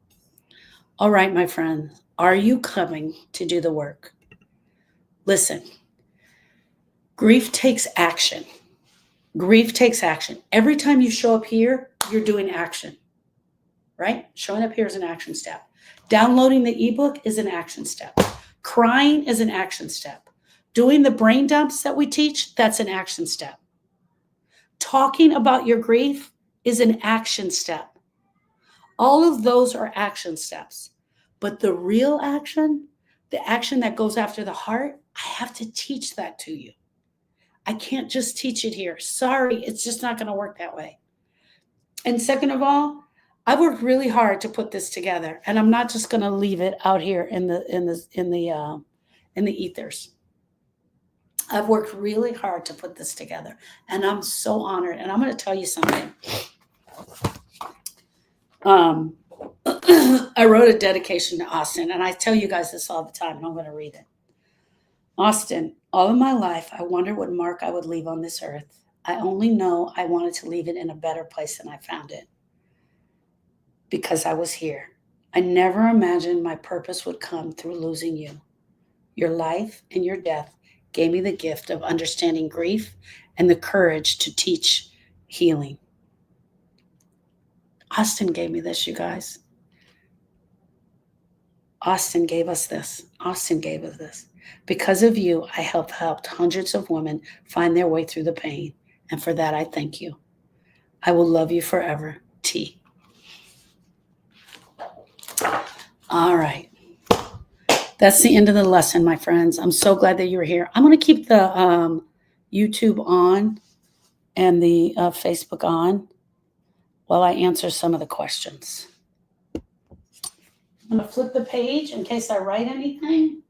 [SPEAKER 1] All right, my friends, are you coming to do the work? Listen, grief takes action. Grief takes action. Every time you show up here, you're doing action, right? Showing up here is an action step. Downloading the ebook is an action step. Crying is an action step. Doing the brain dumps that we teach, that's an action step. Talking about your grief is an action step. All of those are action steps. But the real action, the action that goes after the heart, I have to teach that to you. I can't just teach it here. Sorry, it's just not going to work that way. And second of all, I worked really hard to put this together, and I'm not just going to leave it out here in the ethers. I've worked really hard to put this together, and I'm so honored. And I'm going to tell you something. I wrote a dedication to Austin, and I tell you guys this all the time, and I'm going to read it. Austin, all of my life, I wondered what mark I would leave on this earth. I only know I wanted to leave it in a better place than I found it, because I was here. I never imagined my purpose would come through losing you. Your life and your death gave me the gift of understanding grief and the courage to teach healing. Austin gave me this, you guys. Austin gave us this. Austin gave us this. Because of you, I have helped hundreds of women find their way through the pain. And for that, I thank you. I will love you forever. T. All right. That's the end of the lesson, my friends. I'm so glad that you were here. I'm going to keep the YouTube on and the Facebook on while I answer some of the questions. I'm going to flip the page in case I write anything.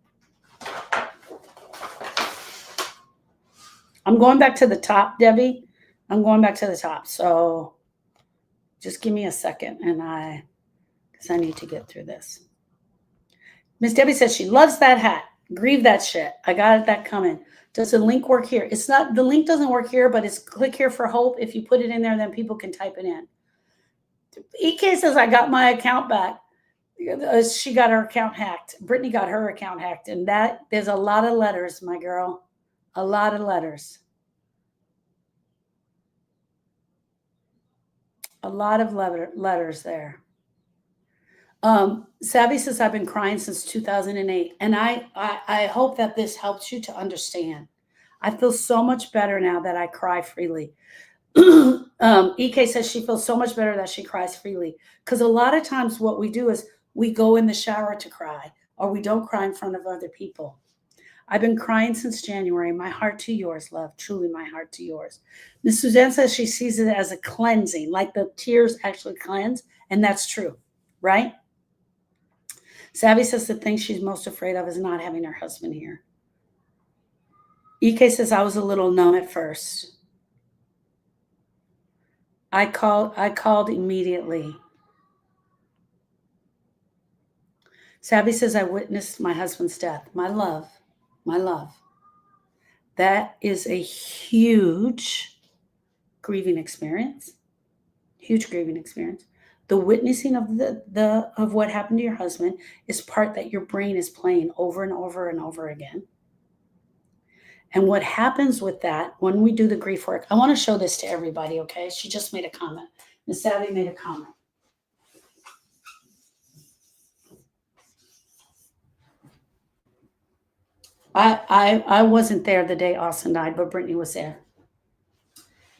[SPEAKER 1] I'm going back to the top, Debbie. I'm going back to the top. So just give me a second, because I need to get through this. Miss Debbie says she loves that hat. Grieve that shit. I got that coming. Does the link work here? It's not, the link doesn't work here, but it's click here for hope. If you put it in there, then people can type it in. EK says I got my account back. She got her account hacked. Brittany got her account hacked. And there's a lot of letters, my girl. A lot of letters. A lot of letters there. Savvy says, I've been crying since 2008. And I hope that this helps you to understand. I feel so much better now that I cry freely. EK says she feels so much better that she cries freely. Because a lot of times what we do is we go in the shower to cry, or we don't cry in front of other people. I've been crying since January. My heart to yours, love. Truly, my heart to yours. Miss Suzanne says she sees it as a cleansing, like the tears actually cleanse. And that's true, right? Savvy says the thing she's most afraid of is not having her husband here. EK says I was a little numb at first. I called immediately. Savvy says I witnessed my husband's death. My love. That is a huge grieving experience. Huge grieving experience. The witnessing of of what happened to your husband is part that your brain is playing over and over and over again. And what happens with that when we do the grief work, I want to show this to everybody, okay? She just made a comment. Miss Savvy made a comment. I wasn't there the day Austin died, but Brittany was there.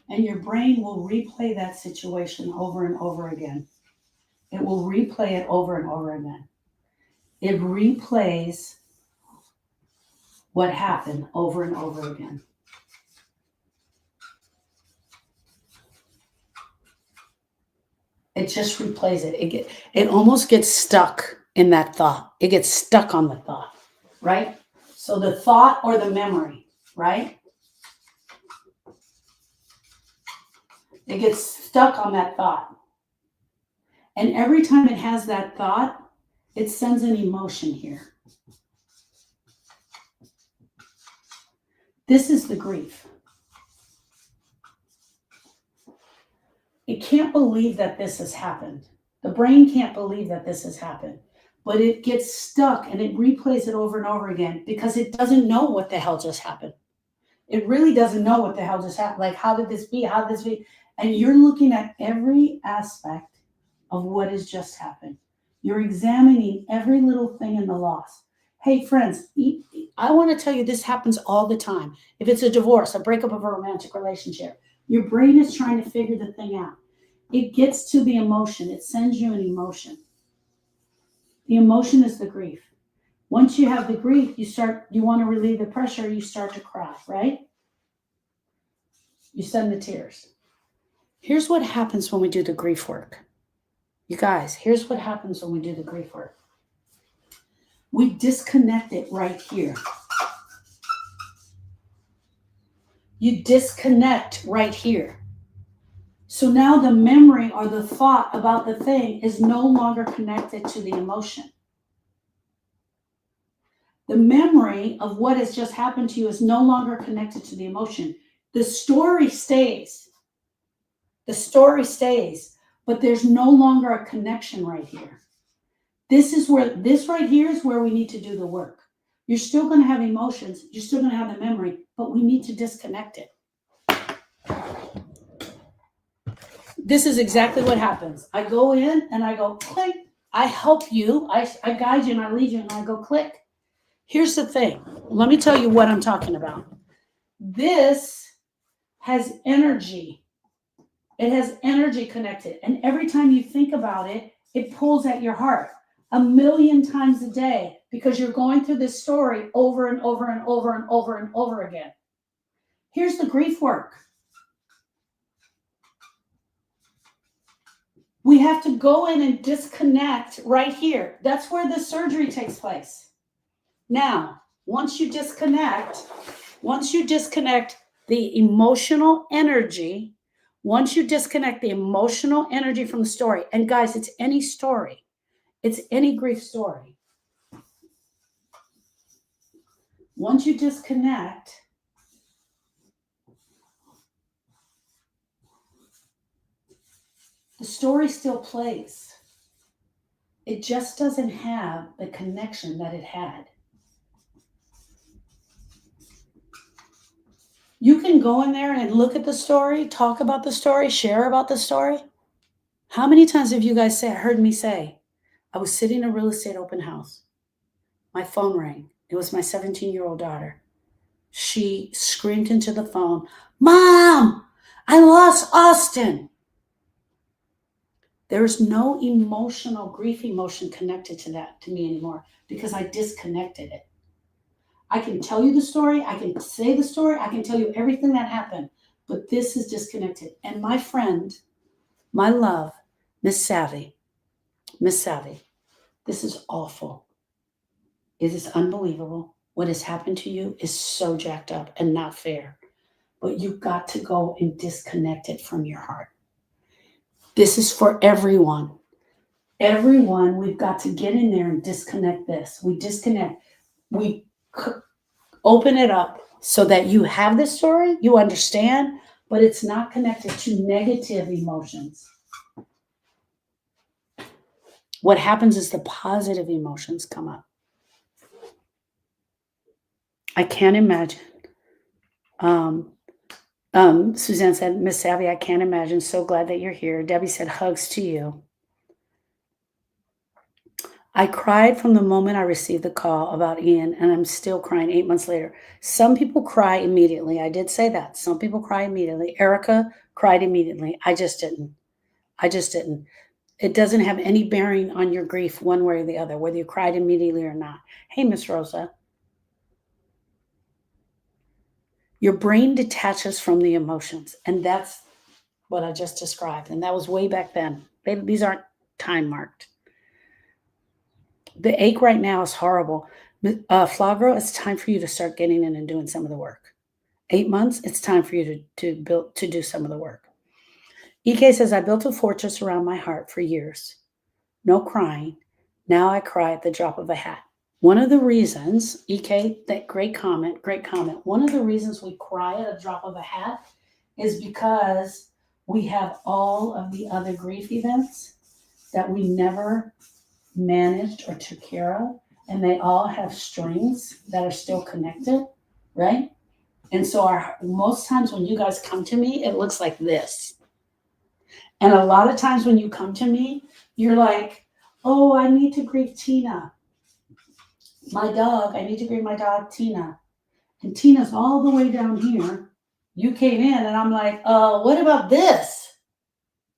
[SPEAKER 1] And your brain will replay that situation over and over again. It will replay it over and over again. It replays what happened over and over again. It just replays it. It almost gets stuck in that thought. It gets stuck on the thought, right? So the thought or the memory, right? It gets stuck on that thought. And every time it has that thought, it sends an emotion here. This is the grief. It can't believe that this has happened. The brain can't believe that this has happened. But it gets stuck and it replays it over and over again because it doesn't know what the hell just happened. It really doesn't know what the hell just happened. Like, how did this be? How did this be? And you're looking at every aspect of what has just happened. You're examining every little thing in the loss. Hey, friends, I want to tell you this happens all the time. If it's a divorce, a breakup of a romantic relationship, Your brain is trying to figure the thing out. It gets to the emotion. It sends you an emotion. The emotion is the grief. Once you have the grief, you want to relieve the pressure, you start to cry, right? You send the tears. Here's what happens when we do the grief work. You guys, here's what happens when we do the grief work. We disconnect it right here. You disconnect right here. So now the memory or the thought about the thing is no longer connected to the emotion. The memory of what has just happened to you is no longer connected to the emotion. The story stays. The story stays, but there's no longer a connection right here. This right here is where we need to do the work. You're still going to have emotions. You're still going to have the memory, but we need to disconnect it. This is exactly what happens. I go in and I go click. I help you. I guide you and I lead you and I go click. Here's the thing. Let me tell you what I'm talking about. This has energy. It has energy connected. And every time you think about it, it pulls at your heart 1,000,000 times a day because you're going through this story over and over and over and over and over again. Here's the grief work. We have to go in and disconnect right here. That's where the surgery takes place. Now, once you disconnect the emotional energy, once you disconnect the emotional energy from the story, and guys, it's any story. It's any grief story. Once you disconnect, the story still plays. It just doesn't have the connection that it had. You can go in there and look at the story, talk about the story, share about the story. How many times have you guys heard me say, I was sitting in a real estate open house. My phone rang. It was my 17-year-old daughter. She screamed into the phone, Mom, I lost Austin. There's no grief emotion connected to me anymore because I disconnected it. I can tell you the story. I can say the story. I can tell you everything that happened, but this is disconnected. And my friend, my love, Miss Savvy, this is awful. It is unbelievable. What has happened to you is so jacked up and not fair, but you've got to go and disconnect it from your heart. This is for everyone. Everyone, we've got to get in there and disconnect this. We disconnect. We open it up so that you have this story, you understand, but it's not connected to negative emotions. What happens is the positive emotions come up. I can't imagine. Suzanne said, Miss Savvy, I can't imagine. So glad that you're here. Debbie said, hugs to you. I cried from the moment I received the call about Ian, and I'm still crying 8 months later. Some people cry immediately. I did say that. Some people cry immediately. Erica cried immediately. I just didn't. It doesn't have any bearing on your grief one way or the other, whether you cried immediately or not. Hey, Miss Rosa. Your brain detaches from the emotions, and that's what I just described. And that was way back then. These aren't time marked. The ache right now is horrible. Flagro, it's time for you to start getting in and doing some of the work. 8 months, it's time for you to do some of the work. EK says, I built a fortress around my heart for years. No crying. Now I cry at the drop of a hat. One of the reasons, EK, that great comment. One of the reasons we cry at a drop of a hat is because we have all of the other grief events that we never managed or took care of, and they all have strings that are still connected, right? And so most times when you guys come to me, it looks like this. And a lot of times when you come to me, you're like, oh, I need to grieve Tina. My dog, I need to grieve my dog, Tina. And Tina's all the way down here. You came in and I'm like, what about this?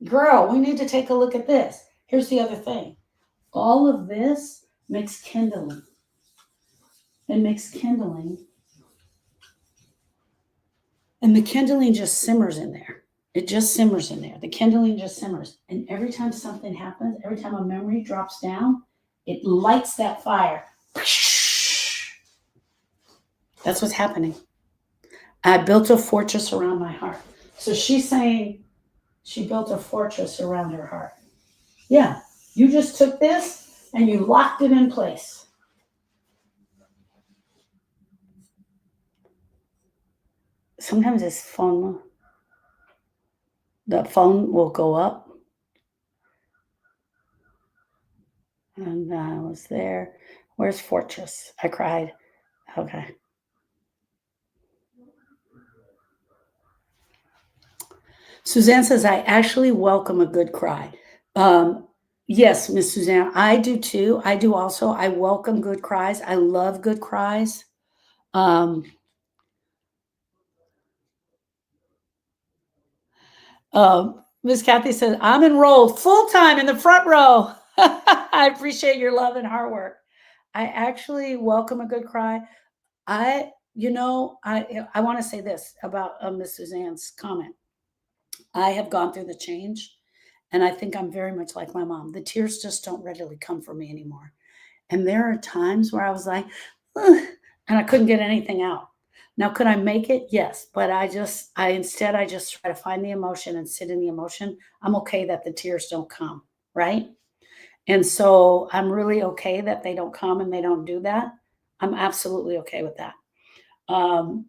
[SPEAKER 1] Girl, we need to take a look at this. Here's the other thing. All of this makes kindling. It makes kindling. And the kindling just simmers in there. It just simmers in there. The kindling just simmers. And every time something happens, every time a memory drops down, it lights that fire. That's what's happening. I built a fortress around my heart. So she's saying she built a fortress around her heart. Yeah, you just took this and you locked it in place. Sometimes this phone, the phone will go up. And I was there. Where's Fortress? I cried. Okay. Suzanne says, I actually welcome a good cry. Yes, Miss Suzanne, I do too. I do also. I welcome good cries. I love good cries. Um, Miss Kathy says, I'm enrolled full time in the front row. I appreciate your love and hard work. I actually welcome a good cry. I want to say this about Miss Suzanne's comment. I have gone through the change, and I think I'm very much like my mom. The tears just don't readily come for me anymore. And there are times where I was like, "Ugh," and I couldn't get anything out. Now, could I make it? Yes. But I just try to find the emotion and sit in the emotion. I'm okay that the tears don't come, right? And so I'm really okay that they don't come and they don't do that. I'm absolutely okay with that. Um,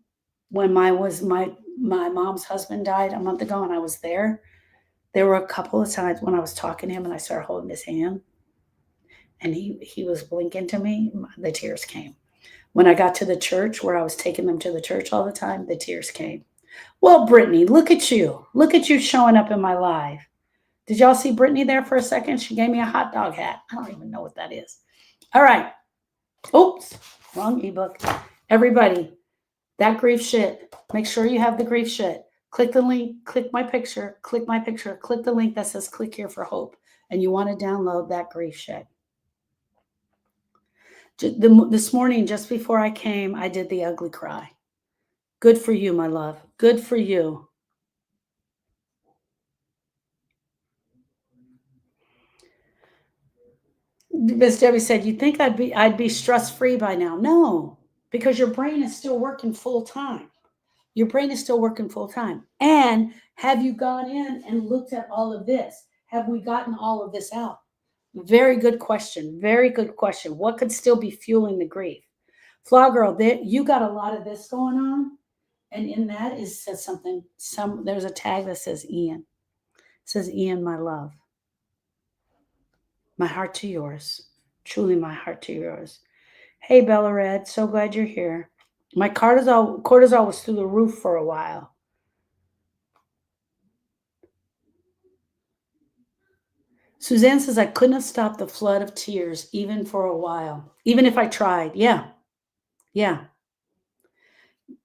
[SPEAKER 1] when my mom's husband died a month ago and I was there were a couple of times when I was talking to him and I started holding his hand and he was blinking to me, the tears came. When I got to the church where I was taking them to the church all the time, the tears came. Well, Brittany, look at you. Look at you showing up in my life. Did y'all see Brittany there for a second? She gave me a hot dog hat. I don't even know what that is. All right. Oops, wrong ebook. Everybody, that grief shit. Make sure you have the grief shit. Click the link, click my picture, click the link that says click here for hope. And you want to download that grief shit. This morning, just before I came, I did the ugly cry. Good for you, my love. Good for you. Miss Debbie said, "You think I'd be stress free by now?" No, because your brain is still working full time. Your brain is still working full time. And have you gone in and looked at all of this? Have we gotten all of this out? Very good question. Very good question. What could still be fueling the grief? Flaw girl, you got a lot of this going on. And in that says something. There's a tag that says Ian. It says, Ian, my love. My heart to yours. Truly my heart to yours. Hey, Bella Red, so glad you're here. My cortisol was through the roof for a while. Suzanne says, I couldn't have stopped the flood of tears even for a while, even if I tried. Yeah. Yeah.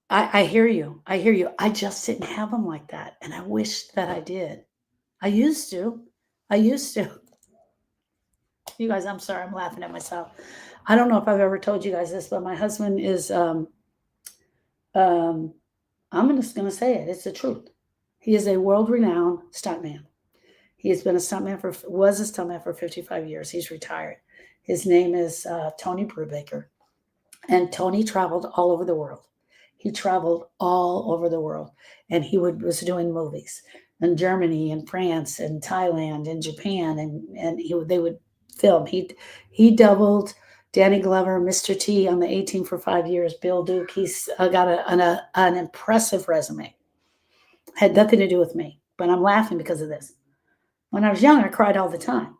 [SPEAKER 1] I hear you. I hear you. I just didn't have them like that. And I wish that I did. I used to. You guys, I'm sorry. I'm laughing at myself. I don't know if I've ever told you guys this, but my husband is, I'm just going to say it. It's the truth. He is a world-renowned stuntman. He has been was a stuntman for 55 years. He's retired. His name is Tony Brubaker. And Tony traveled all over the world. He traveled all over the world. And he was doing movies in Germany and France and Thailand and Japan. And they would film. He doubled Danny Glover, Mr. T on the 18 for 5 years, Bill Duke. He's got an impressive resume. Had nothing to do with me, but I'm laughing because of this. When I was young, I cried all the time.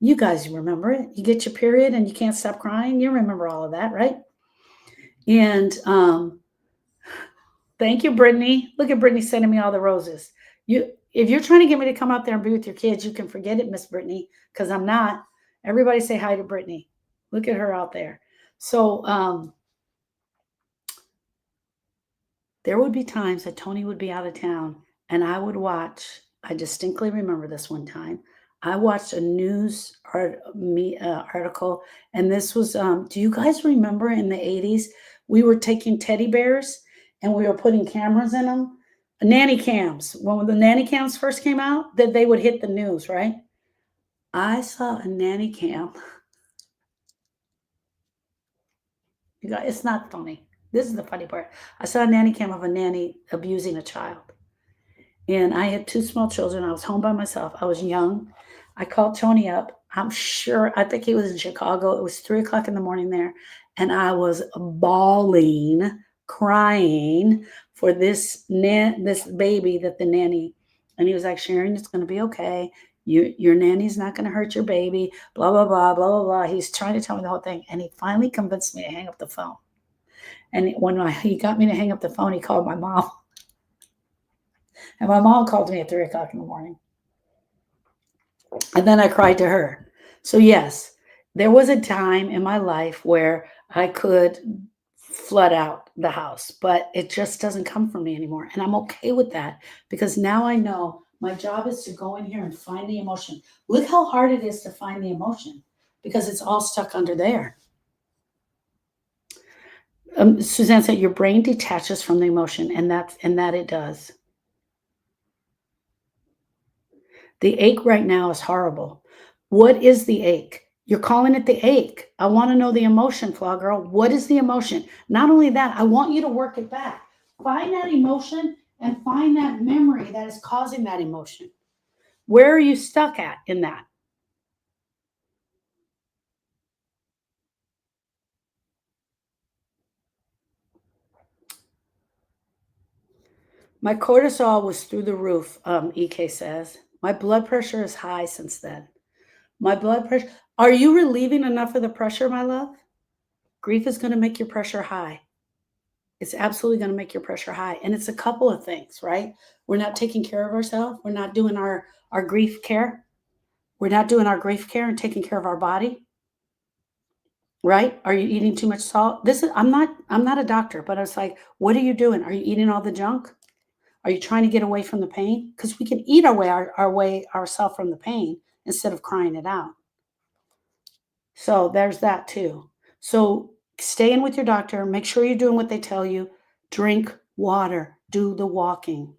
[SPEAKER 1] You guys remember it. You get your period and you can't stop crying. You remember all of that, right? And thank you, Brittany. Look at Brittany sending me all the roses. If you're trying to get me to come out there and be with your kids, you can forget it, Miss Brittany, because I'm not. Everybody say hi to Brittany. Look at her out there. So There would be times that Tony would be out of town and I would watch. I distinctly remember this one time. I watched a news article, and this was, do you guys remember in the 80s, we were taking teddy bears and we were putting cameras in them? Nanny cams. When the nanny cams first came out, that they would hit the news, right? I saw a nanny cam. You guys, it's not funny. This is the funny part. I saw a nanny cam of a nanny abusing a child. And I had 2 small children. I was home by myself. I was young. I called Tony up. I think he was in Chicago. It was 3 o'clock in the morning there. And I was bawling, crying for this baby that the nanny, and he was like, Sharon, it's going to be okay. Your nanny's not going to hurt your baby, blah, blah, blah, blah, blah, blah. He's trying to tell me the whole thing. And he finally convinced me to hang up the phone. And when he got me to hang up the phone, he called my mom. And my mom called me at 3 o'clock in the morning. And then I cried to her. So, yes, there was a time in my life where I could flood out the house, but it just doesn't come from me anymore. And I'm okay with that because now I know my job is to go in here and find the emotion. Look how hard it is to find the emotion because it's all stuck under there. Suzanne said your brain detaches from the emotion, and that it does. The ache right now is horrible. What is the ache? You're calling it the ache. I want to know the emotion, Flaw Girl. What is the emotion? Not only that, I want you to work it back. Find that emotion and find that memory that is causing that emotion. Where are you stuck at in that? My cortisol was through the roof, EK says. My blood pressure is high since then. My blood pressure. Are you relieving enough of the pressure, my love? Grief is going to make your pressure high. It's absolutely going to make your pressure high. And it's a couple of things, right? We're not taking care of ourselves. We're not doing our grief care. We're not doing our grief care and taking care of our body. Right? Are you eating too much salt? I'm not a doctor, but it's like, what are you doing? Are you eating all the junk? Are you trying to get away from the pain? Because we can eat our way ourselves from the pain instead of crying it out. So there's that too. So stay in with your doctor. Make sure you're doing what they tell you. Drink water. Do the walking.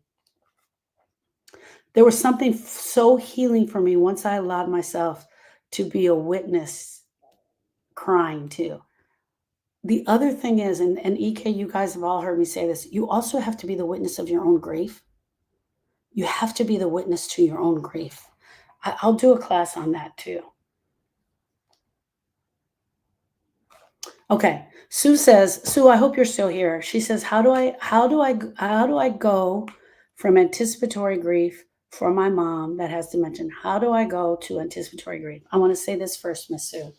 [SPEAKER 1] There was something so healing for me once I allowed myself to be a witness crying too. The other thing is, and EK, you guys have all heard me say this, you also have to be the witness of your own grief. You have to be the witness to your own grief. I'll do a class on that too. Okay. Sue says, Sue, I hope you're still here. She says, how do I go from anticipatory grief for my mom that has dementia? How do I go to anticipatory grief? I want to say this first, Miss Sue.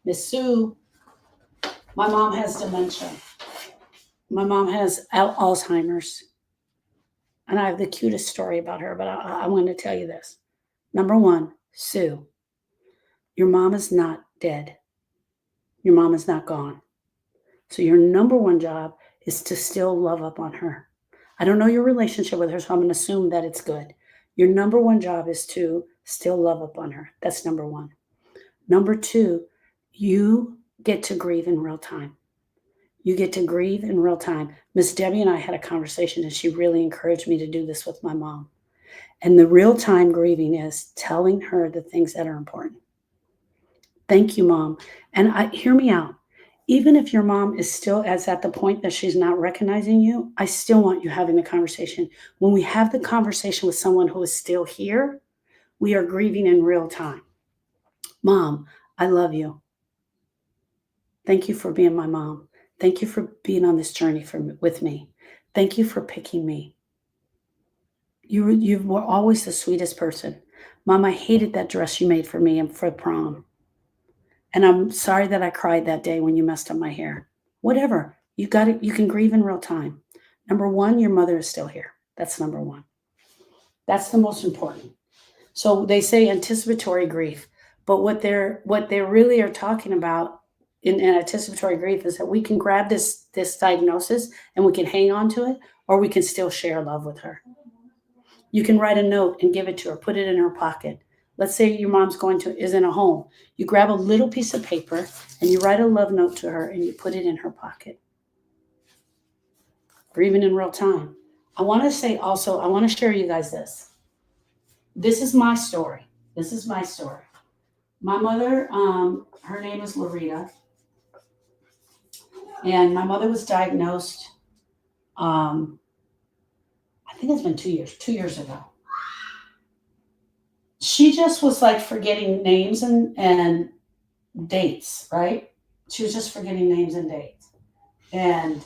[SPEAKER 1] Miss Sue, my mom has dementia. My mom has Alzheimer's. And I have the cutest story about her, but I want to tell you this. Number one, Sue, your mom is not dead. Your mom is not gone. So your number one job is to still love up on her. I don't know your relationship with her, so I'm going to assume that it's good. Your number one job is to still love up on her. That's number one. Number two, you get to grieve in real time. You get to grieve in real time. Miss Debbie and I had a conversation, and she really encouraged me to do this with my mom. And the real time grieving is telling her the things that are important. Thank you, Mom. And hear me out. Even if your mom is still at the point that she's not recognizing you, I still want you having the conversation. When we have the conversation with someone who is still here, we are grieving in real time. Mom, I love you. Thank you for being my mom. Thank you for being on this journey with me. Thank you for picking me. You were always the sweetest person. Mom, I hated that dress you made for me and for prom. And I'm sorry that I cried that day when you messed up my hair. Whatever. You got it. You can grieve in real time. Number one, your mother is still here. That's number one. That's the most important. So they say anticipatory grief, but what they really are talking about in anticipatory grief is that we can grab this diagnosis and we can hang on to it, or we can still share love with her. You can write a note and give it to her, put it in her pocket. Let's say your mom's is in a home. You grab a little piece of paper and you write a love note to her and you put it in her pocket. Grieving in real time. I want to say also, I want to share you guys this. This is my story. This is my story. My mother, her name is Loretta, and my mother was diagnosed, I think it's been 2 years ago. She just was like forgetting names and dates, right? She was just forgetting names and dates. And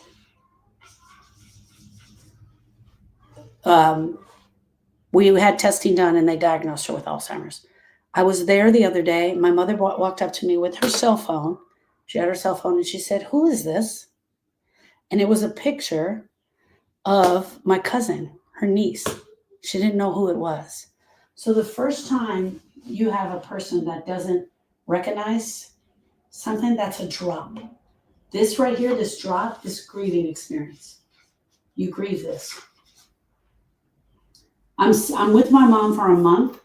[SPEAKER 1] we had testing done and they diagnosed her with Alzheimer's. I was there the other day. My mother walked up to me with her cell phone. She had her cell phone and she said, "Who is this?" And it was a picture of my cousin, her niece. She didn't know who it was. So the first time you have a person that doesn't recognize something, that's a drop. This right here, this drop, this grieving experience. You grieve this. I'm with my mom for a month,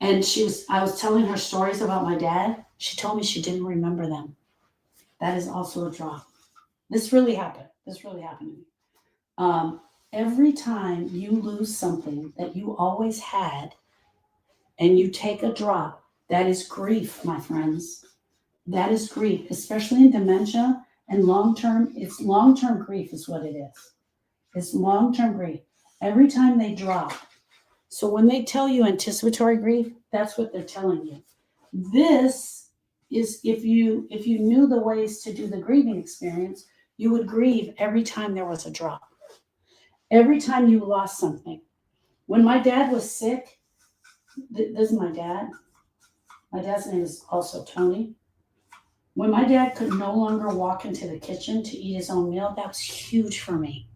[SPEAKER 1] and I was telling her stories about my dad. She told me she didn't remember them. That is also a drop. This really happened. This really happened to me. Every time you lose something that you always had and you take a drop, that is grief, my friends. That is grief, especially in dementia and long-term. It's long-term grief is what it is. It's long-term grief. Every time they drop. So when they tell you anticipatory grief, that's what they're telling you. This is if you knew the ways to do the grieving experience, you would grieve every time there was a drop. Every time you lost something. When my dad was sick, this is my dad. My dad's name is also Tony. When my dad could no longer walk into the kitchen to eat his own meal, that was huge for me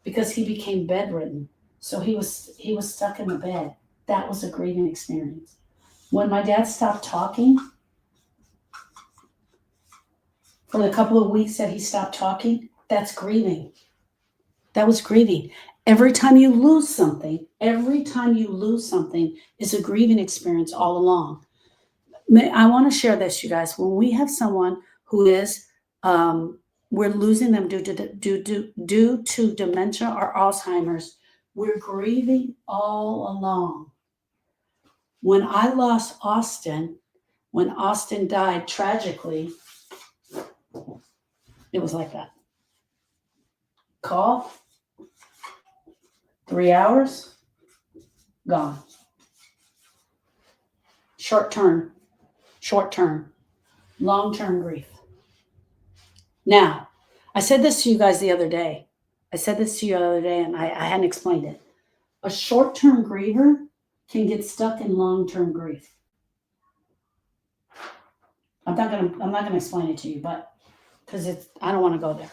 [SPEAKER 1] because he became bedridden. So he was stuck in the bed. That was a grieving experience. When my dad stopped talking, for the couple of weeks that he stopped talking, that's grieving. That was grieving. Every time you lose something is a grieving experience all along. I want to share this, you guys. When we have someone who is, we're losing them due to dementia or Alzheimer's, we're grieving all along. When I lost Austin, when Austin died tragically, it was like that. Call, 3 hours, gone. Short term, long-term grief. Now, I said this to you guys the other day. And I hadn't explained it. A short-term griever can get stuck in long-term grief. I'm not gonna explain it to you, but because I don't want to go there.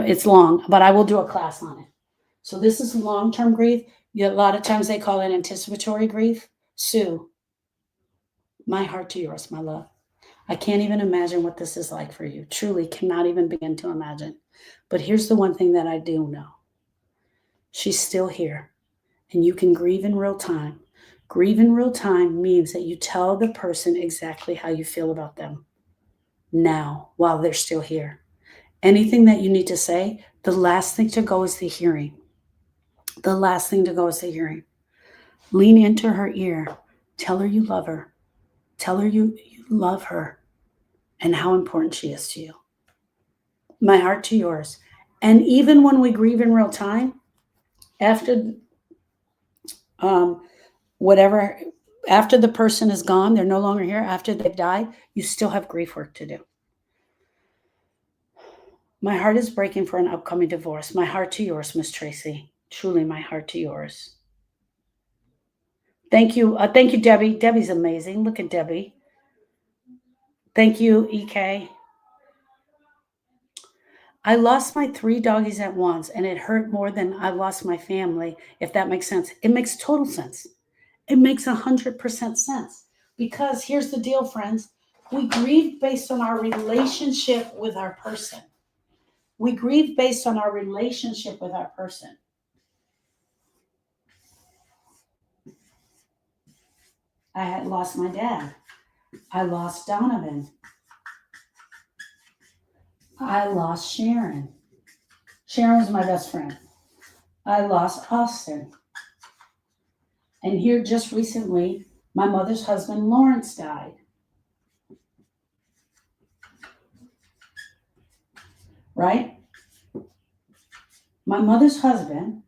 [SPEAKER 1] It's long, but I will do a class on it. So this is long-term grief. A lot of times they call it anticipatory grief. Sue, my heart to yours, my love. I can't even imagine what this is like for you. Truly cannot even begin to imagine. But here's the one thing that I do know. She's still here, and you can grieve in real time. Grieve in real time means that you tell the person exactly how you feel about them now while they're still here. Anything that you need to say, the last thing to go is the hearing. The last thing to go is the hearing. Lean into her ear. Tell her you love her. Tell her you love her and how important she is to you. My heart to yours. And even when we grieve in real time, after after the person is gone, they're no longer here, after they've died, you still have grief work to do. My heart is breaking for an upcoming divorce. My heart to yours, Miss Tracy. Truly, my heart to yours. Thank you. Thank you, Debbie. Debbie's amazing. Look at Debbie. Thank you, EK. I lost my 3 doggies at once, and it hurt more than I lost my family, if that makes sense. It makes total sense. It makes 100% sense. Because here's the deal, friends. We grieve based on our relationship with our person. We grieve based on our relationship with our person. I had lost my dad. I lost Donovan. I lost Sharon. Sharon was my best friend. I lost Austin. And here just recently, my mother's husband, Lawrence, died. Right? My mother's husband,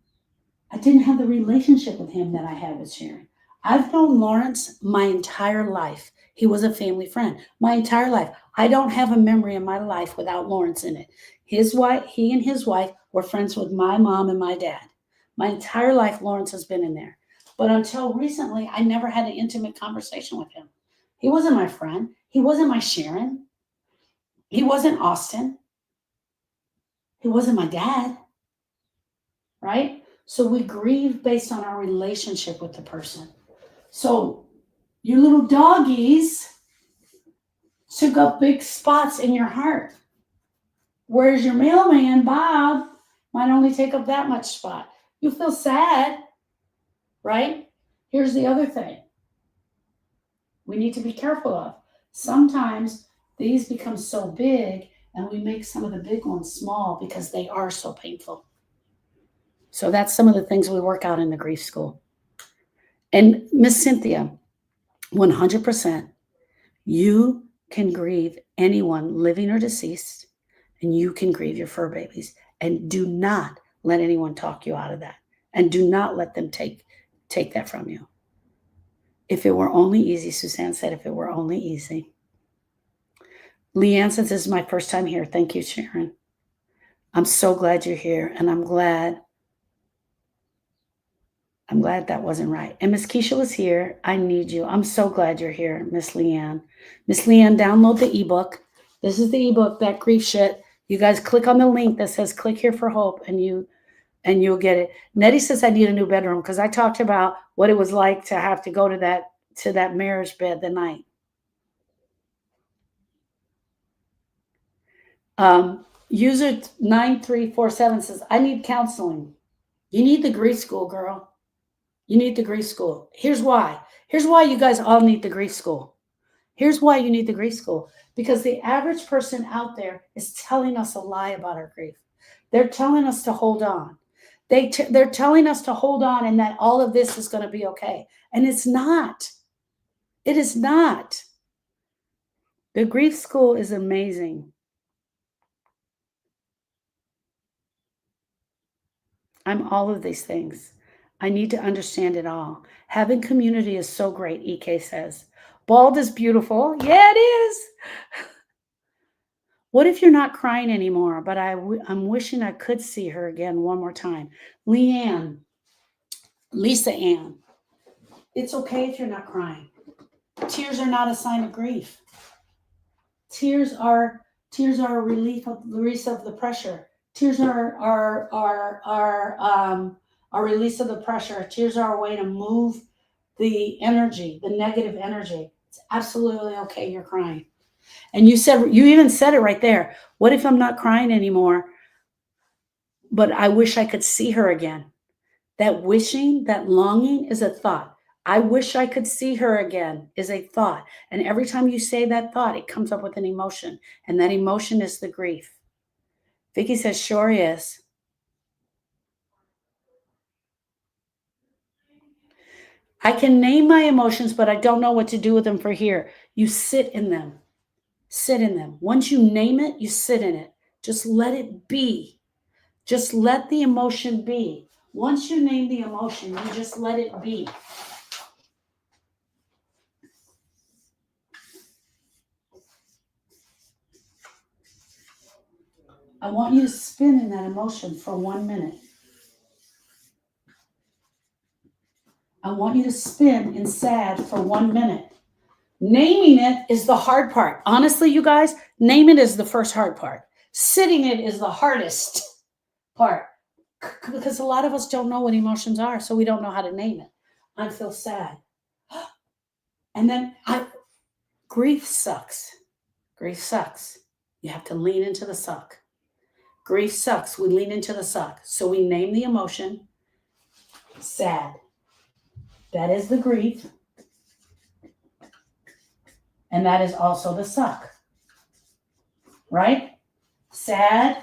[SPEAKER 1] I didn't have the relationship with him that I had with Sharon. I've known Lawrence my entire life. He was a family friend my entire life. I don't have a memory in my life without Lawrence in it. His wife, he and his wife were friends with my mom and my dad. My entire life, Lawrence has been in there. But until recently, I never had an intimate conversation with him. He wasn't my friend. He wasn't my Sharon. He wasn't Austin. He wasn't my dad. Right? So we grieve based on our relationship with the person. So you little doggies took up big spots in your heart. Whereas your mailman, Bob, might only take up that much spot. You feel sad, right? Here's the other thing we need to be careful of. Sometimes these become so big and we make some of the big ones small because they are so painful. So that's some of the things we work out in the grief school. And Miss Cynthia, 100%, you can grieve anyone living or deceased, and you can grieve your fur babies. And do not let anyone talk you out of that. And do not let them take that from you. If it were only easy, Suzanne said, if it were only easy. Leanne says, this is my first time here. Thank you, Sharon. I'm so glad you're here, and I'm glad that wasn't right. And Miss Keisha was here. I need you. I'm so glad you're here, Miss Leanne. Miss Leanne, download the ebook. This is the ebook, That Grief Shit. You guys click on the link that says click here for hope, and you'll get it. Nettie says I need a new bedroom because I talked about what it was like to have to go to that marriage bed the night. User 9347 says, I need counseling. You need the grief school, girl. You need the grief school. Here's why. Here's why you guys all need the grief school. Here's why you need the grief school. Because the average person out there is telling us a lie about our grief. They're telling us to hold on. They're telling us to hold on and that all of this is going to be okay. And it's not. It is not. The grief school is amazing. I'm all of these things. I need to understand it all. Having community is so great, EK says. Bald is beautiful. Yeah, it is. What if you're not crying anymore, but I'm wishing I could see her again one more time? Leanne, Lisa Ann, it's okay if you're not crying. Tears are not a sign of grief. Tears are a release of the pressure. Tears are a release of the pressure. Tears are a way to move the energy, the negative energy. It's absolutely okay. You're crying. And you even said it right there. What if I'm not crying anymore, but I wish I could see her again? That wishing, that longing is a thought. I wish I could see her again is a thought. And every time you say that thought, it comes up with an emotion. And that emotion is the grief. Vicky says, sure is. I can name my emotions, but I don't know what to do with them for here. You sit in them. Sit in them. Once you name it, you sit in it. Just let it be. Just let the emotion be. Once you name the emotion, you just let it be. I want you to spin in that emotion for 1 minute. I want you to spin in sad for 1 minute. Naming it is the hard part. Honestly, you guys, name it is the first hard part. Sitting it is the hardest part. Because a lot of us don't know what emotions are, so we don't know how to name it. I feel sad. And then Grief sucks. Grief sucks. You have to lean into the suck. Grief sucks. We lean into the suck. So we name the emotion sad. That is the grief. And that is also the suck. Right? Sad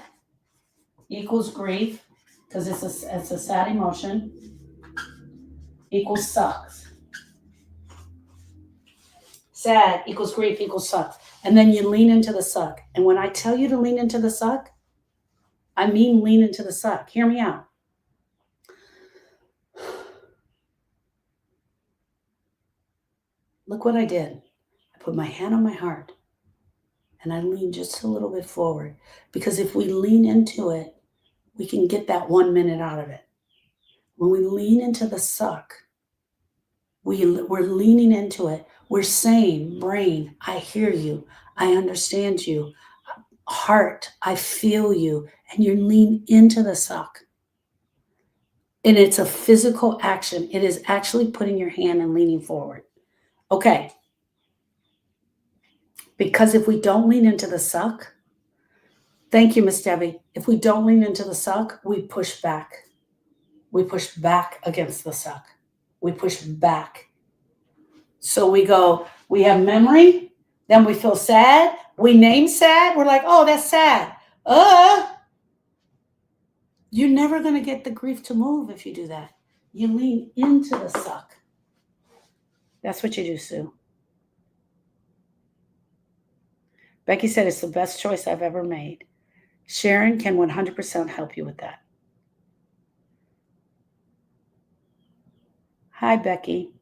[SPEAKER 1] equals grief, because it's a sad emotion, equals sucks. Sad equals grief equals suck. And then you lean into the suck. And when I tell you to lean into the suck, I mean lean into the suck. Hear me out. Look what I did. I put my hand on my heart and I lean just a little bit forward, because if we lean into it, we can get that 1 minute out of it. When we lean into the suck, we're leaning into it. We're saying, brain, I hear you. I understand you. Heart, I feel you. And you lean into the suck. And it's a physical action. It is actually putting your hand and leaning forward. Okay. Because if we don't lean into the suck, thank you, Miss Debbie. If we don't lean into the suck, we push back. We push back against the suck. We push back. So we have memory, then we feel sad. We name sad. We're like, oh, that's sad. You're never going to get the grief to move if you do that. You lean into the suck. That's what you do, Sue. Becky said it's the best choice I've ever made. Sharon can 100% help you with that. Hi, Becky.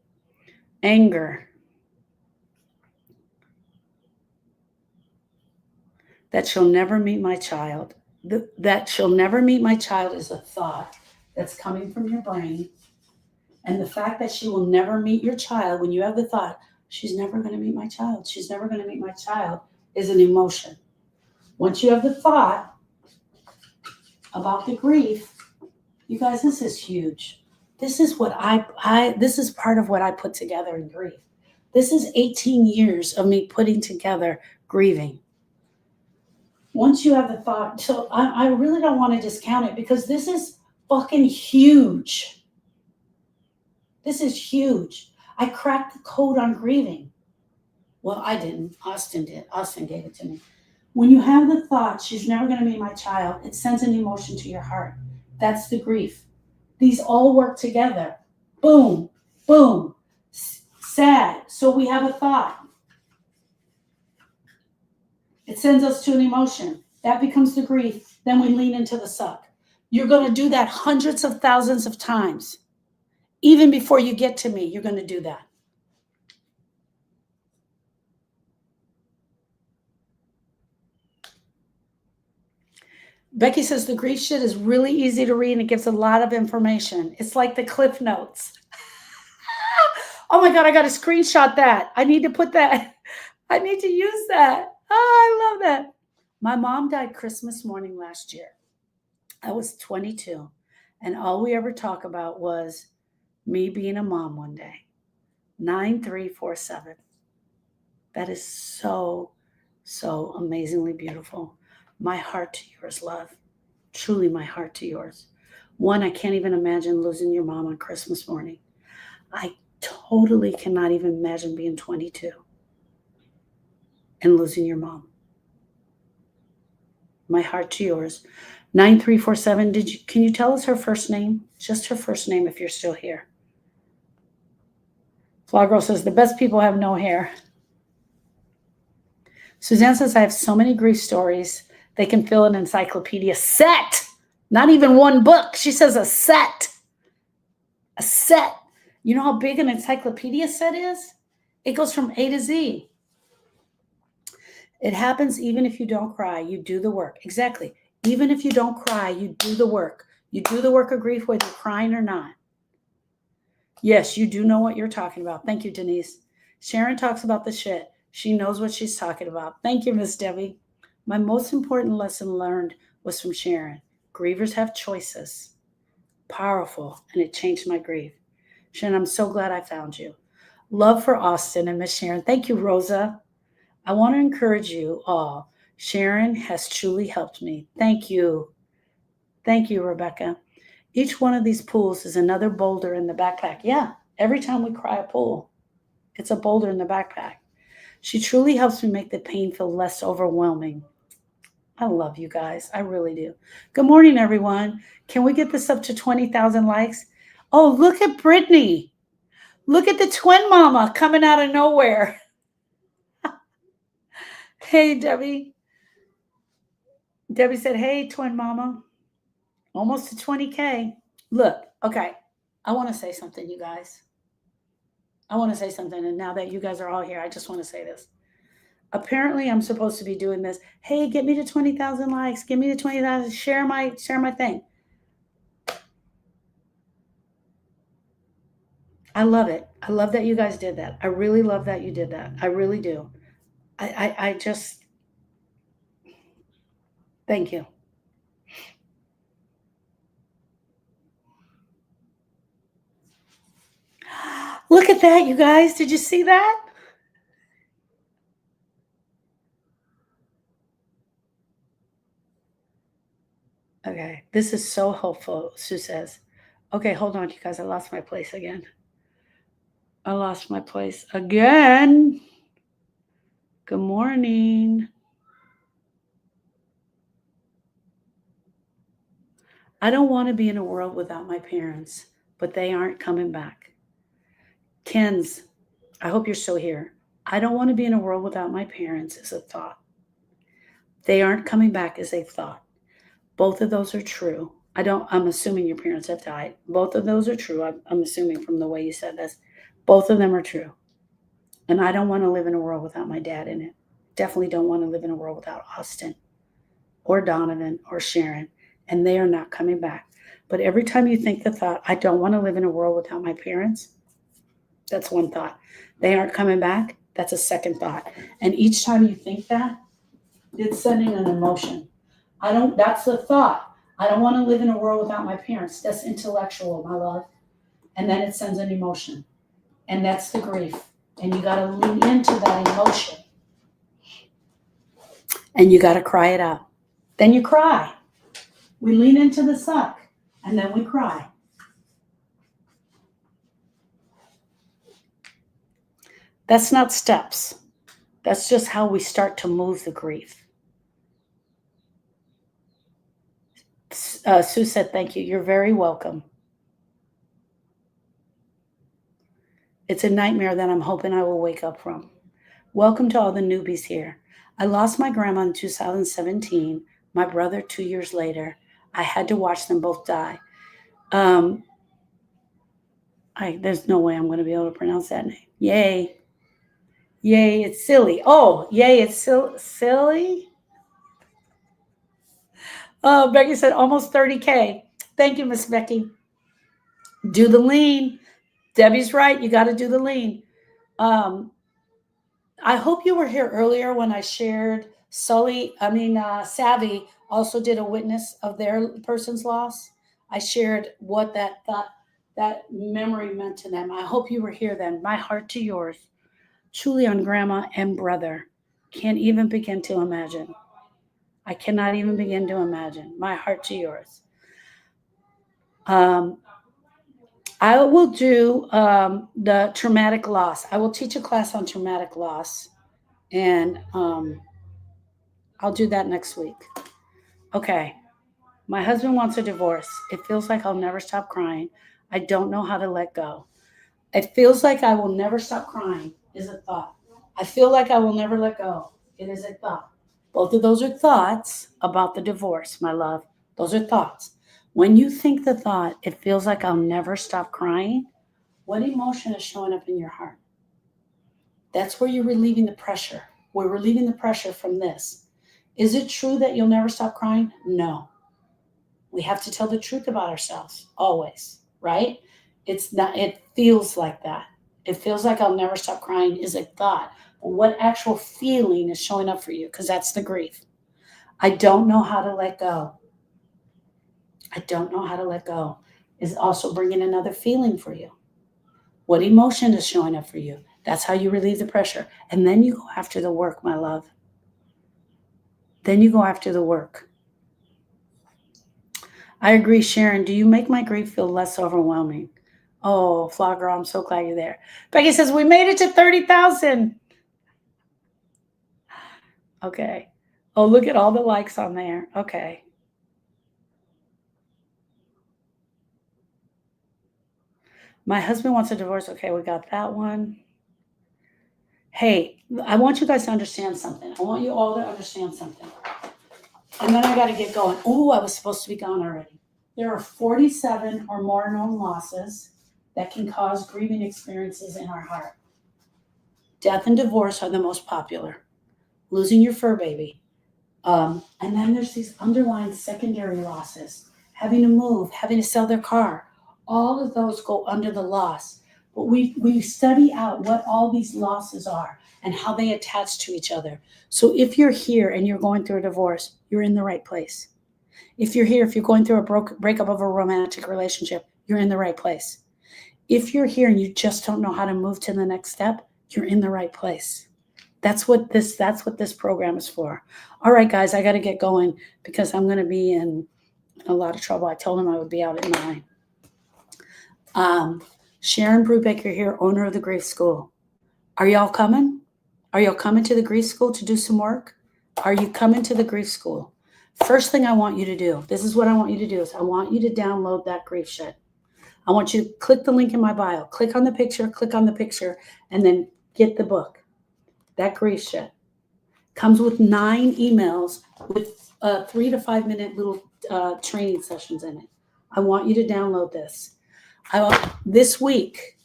[SPEAKER 1] Anger. That she'll never meet my child. That she'll never meet my child is a thought that's coming from your brain. And the fact that she will never meet your child, when you have the thought, she's never going to meet my child, she's never going to meet my child, is an emotion. Once you have the thought about the grief, you guys, this is huge. This is what this is part of what I put together in grief. This is 18 years of me putting together grieving. Once you have the thought, so I really don't want to discount it, because this is fucking huge. This is huge. I cracked the code on grieving. Well, I didn't. Austin did. Austin gave it to me. When you have the thought, she's never going to meet my child, it sends an emotion to your heart. That's the grief. These all work together. Boom, boom. Sad. So we have a thought. It sends us to an emotion. That becomes the grief. Then we lean into the suck. You're going to do that hundreds of thousands of times. Even before you get to me, you're going to do that. Becky says the grief shit is really easy to read and it gives a lot of information. It's like the Cliff Notes. Oh my God, I got to screenshot that. I need to put that. I need to use that. Oh, I love that. My mom died Christmas morning last year. I was 22. And all we ever talk about was me being a mom one day. 9347. That is so, so amazingly beautiful. My heart to yours, love. Truly my heart to yours. One, I can't even imagine losing your mom on Christmas morning. I totally cannot even imagine being 22 and losing your mom. My heart to yours. 9347, can you tell us her first name? Just her first name if you're still here. Flaw Girl says, the best people have no hair. Suzanne says, I have so many grief stories. They can fill an encyclopedia set. Not even one book. She says a set. A set. You know how big an encyclopedia set is? It goes from A to Z. It happens even if you don't cry. You do the work. Exactly. Even if you don't cry, you do the work. You do the work of grief whether you're crying or not. Yes, you do know what you're talking about. Thank you, Denise. Sharon talks about the shit. She knows what she's talking about. Thank you, Miss Debbie. My most important lesson learned was from Sharon. Grievers have choices. Powerful, and it changed my grief. Sharon, I'm so glad I found you. Love for Austin and Miss Sharon. Thank you, Rosa. I want to encourage you all. Sharon has truly helped me. Thank you. Thank you, Rebecca. Each one of these pools is another boulder in the backpack. Yeah, every time we cry a pool, it's a boulder in the backpack. She truly helps me make the pain feel less overwhelming. I love you guys. I really do. Good morning, everyone. Can we get this up to 20,000 likes? Oh, look at Brittany. Look at the twin mama coming out of nowhere. Hey, Debbie. Debbie said, hey, twin mama. Almost to 20K. Look, okay. I want to say something, you guys. I want to say something. And now that you guys are all here, I just want to say this. Apparently, I'm supposed to be doing this. Hey, get me to 20,000 likes. Get me to 20,000. Share my thing. I love it. I love that you guys did that. I really love that you did that. I really do. I just thank you. Look at that, you guys. Did you see that? Okay, this is so helpful, Sue says. Okay, hold on, you guys. I lost my place again. I lost my place again. Good morning. I don't want to be in a world without my parents, but they aren't coming back. Ken's, I hope you're still here. I don't want to be in a world without my parents is a thought. They aren't coming back is a thought. Both of those are true. I'm assuming your parents have died. Both of those are true. I'm assuming from the way you said this. Both of them are true. And I don't want to live in a world without my dad in it. Definitely don't want to live in a world without Austin or Donovan or Sharon. And they are not coming back. But every time you think the thought, I don't want to live in a world without my parents, that's one thought. They aren't coming back, that's a second thought. And each time you think that, it's sending an emotion. That's the thought. I don't want to live in a world without my parents. That's intellectual, my love. And then it sends an emotion. And that's the grief. And you got to lean into that emotion. And you got to cry it out. Then you cry. We lean into the suck. And then we cry. That's not steps. That's just how we start to move the grief. Sue said, thank you. You're very welcome. It's a nightmare that I'm hoping I will wake up from. Welcome to all the newbies here. I lost my grandma in 2017, my brother 2 years later. I had to watch them both die. There's no way I'm going to be able to pronounce that name. Yay. Yay, it's silly. Oh, yay, it's silly. Oh, Becky said almost 30K. Thank you, Miss Becky. Do the lean. Debbie's right. You got to do the lean. I hope you were here earlier when I shared Savvy also did a witness of their person's loss. I shared what that memory meant to them. I hope you were here then. My heart to yours. Truly on grandma and brother. Can't even begin to imagine. I cannot even begin to imagine. My heart to yours. I will do the traumatic loss. I will teach a class on traumatic loss. And I'll do that next week. Okay. My husband wants a divorce. It feels like I'll never stop crying. I don't know how to let go. It feels like I will never stop crying is a thought. I feel like I will never let go. It is a thought. Both of those are thoughts about the divorce, my love. Those are thoughts. When you think the thought, it feels like I'll never stop crying, what emotion is showing up in your heart? That's where you're relieving the pressure. We're relieving the pressure from this. Is it true that you'll never stop crying? No. We have to tell the truth about ourselves, always, right? It's not, it feels like that. It feels like I'll never stop crying is a thought. But what actual feeling is showing up for you? Because that's the grief. I don't know how to let go. I don't know how to let go is also bringing another feeling for you. What emotion is showing up for you? That's how you relieve the pressure. And then you go after the work, my love. Then you go after the work. I agree, Sharon. Do you make my grief feel less overwhelming? Oh, Flaw Girl, I'm so glad you're there. Becky says, we made it to 30,000. Okay. Oh, look at all the likes on there. Okay. My husband wants a divorce. Okay, we got that one. Hey, I want you guys to understand something. I want you all to understand something. And then I got to get going. Oh, I was supposed to be gone already. There are 47 or more known losses that can cause grieving experiences in our heart. Death and divorce are the most popular. Losing your fur baby. And then there's these underlying secondary losses. Having to move, having to sell their car. All of those go under the loss. But we study out what all these losses are and how they attach to each other. So if you're here and you're going through a divorce, you're in the right place. If you're here, if you're going through a breakup of a romantic relationship, you're in the right place. If you're here and you just don't know how to move to the next step, you're in the right place. That's what this program is for. All right, guys, I got to get going because I'm going to be in a lot of trouble. I told him I would be out at 9. Sharon Brubaker here, owner of the Grief School. Are y'all coming? Are y'all coming to the Grief School to do some work? Are you coming to the Grief School? First thing I want you to do, this is what I want you to do, is I want you to download that grief shit. I want you to click the link in my bio, click on the picture, and then get the book. That grief shit comes with 9 emails with 3 to 5 minute little training sessions in it. I want you to download this. This week.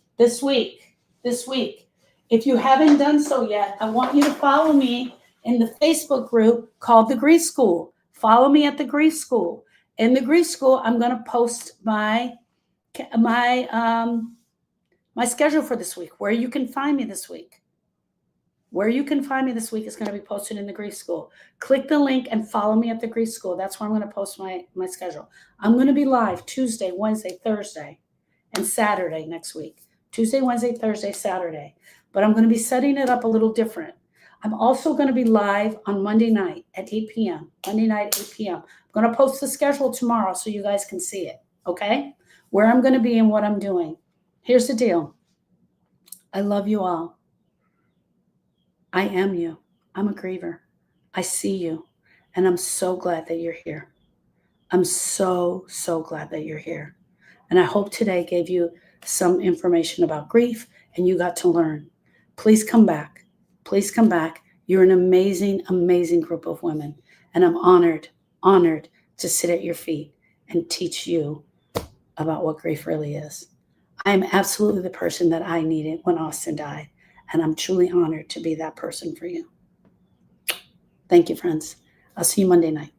[SPEAKER 1] If you haven't done so yet, I want you to follow me in the Facebook group called The Grief School. Follow me at The Grief School. In The Grief School, I'm going to post my schedule for this week, where you can find me this week. Where you can find me this week is going to be posted in the Grief School. Click the link and follow me at the Grief School. That's where I'm going to post my schedule. I'm going to be live Tuesday, Wednesday, Thursday, and Saturday next week. Tuesday, Wednesday, Thursday, Saturday. But I'm going to be setting it up a little different. I'm also going to be live on Monday night at 8 p.m. Monday night, 8 p.m. I'm going to post the schedule tomorrow so you guys can see it, okay? Where I'm going to be and what I'm doing. Here's the deal. I love you all. I am you. I'm a griever. I see you. And I'm so glad that you're here. I'm so, so glad that you're here. And I hope today gave you some information about grief and you got to learn. Please come back. Please come back. You're an amazing, amazing group of women. And I'm honored to sit at your feet and teach you about what grief really is. I am absolutely the person that I needed when Austin died. And I'm truly honored to be that person for you. Thank you, friends. I'll see you Monday night.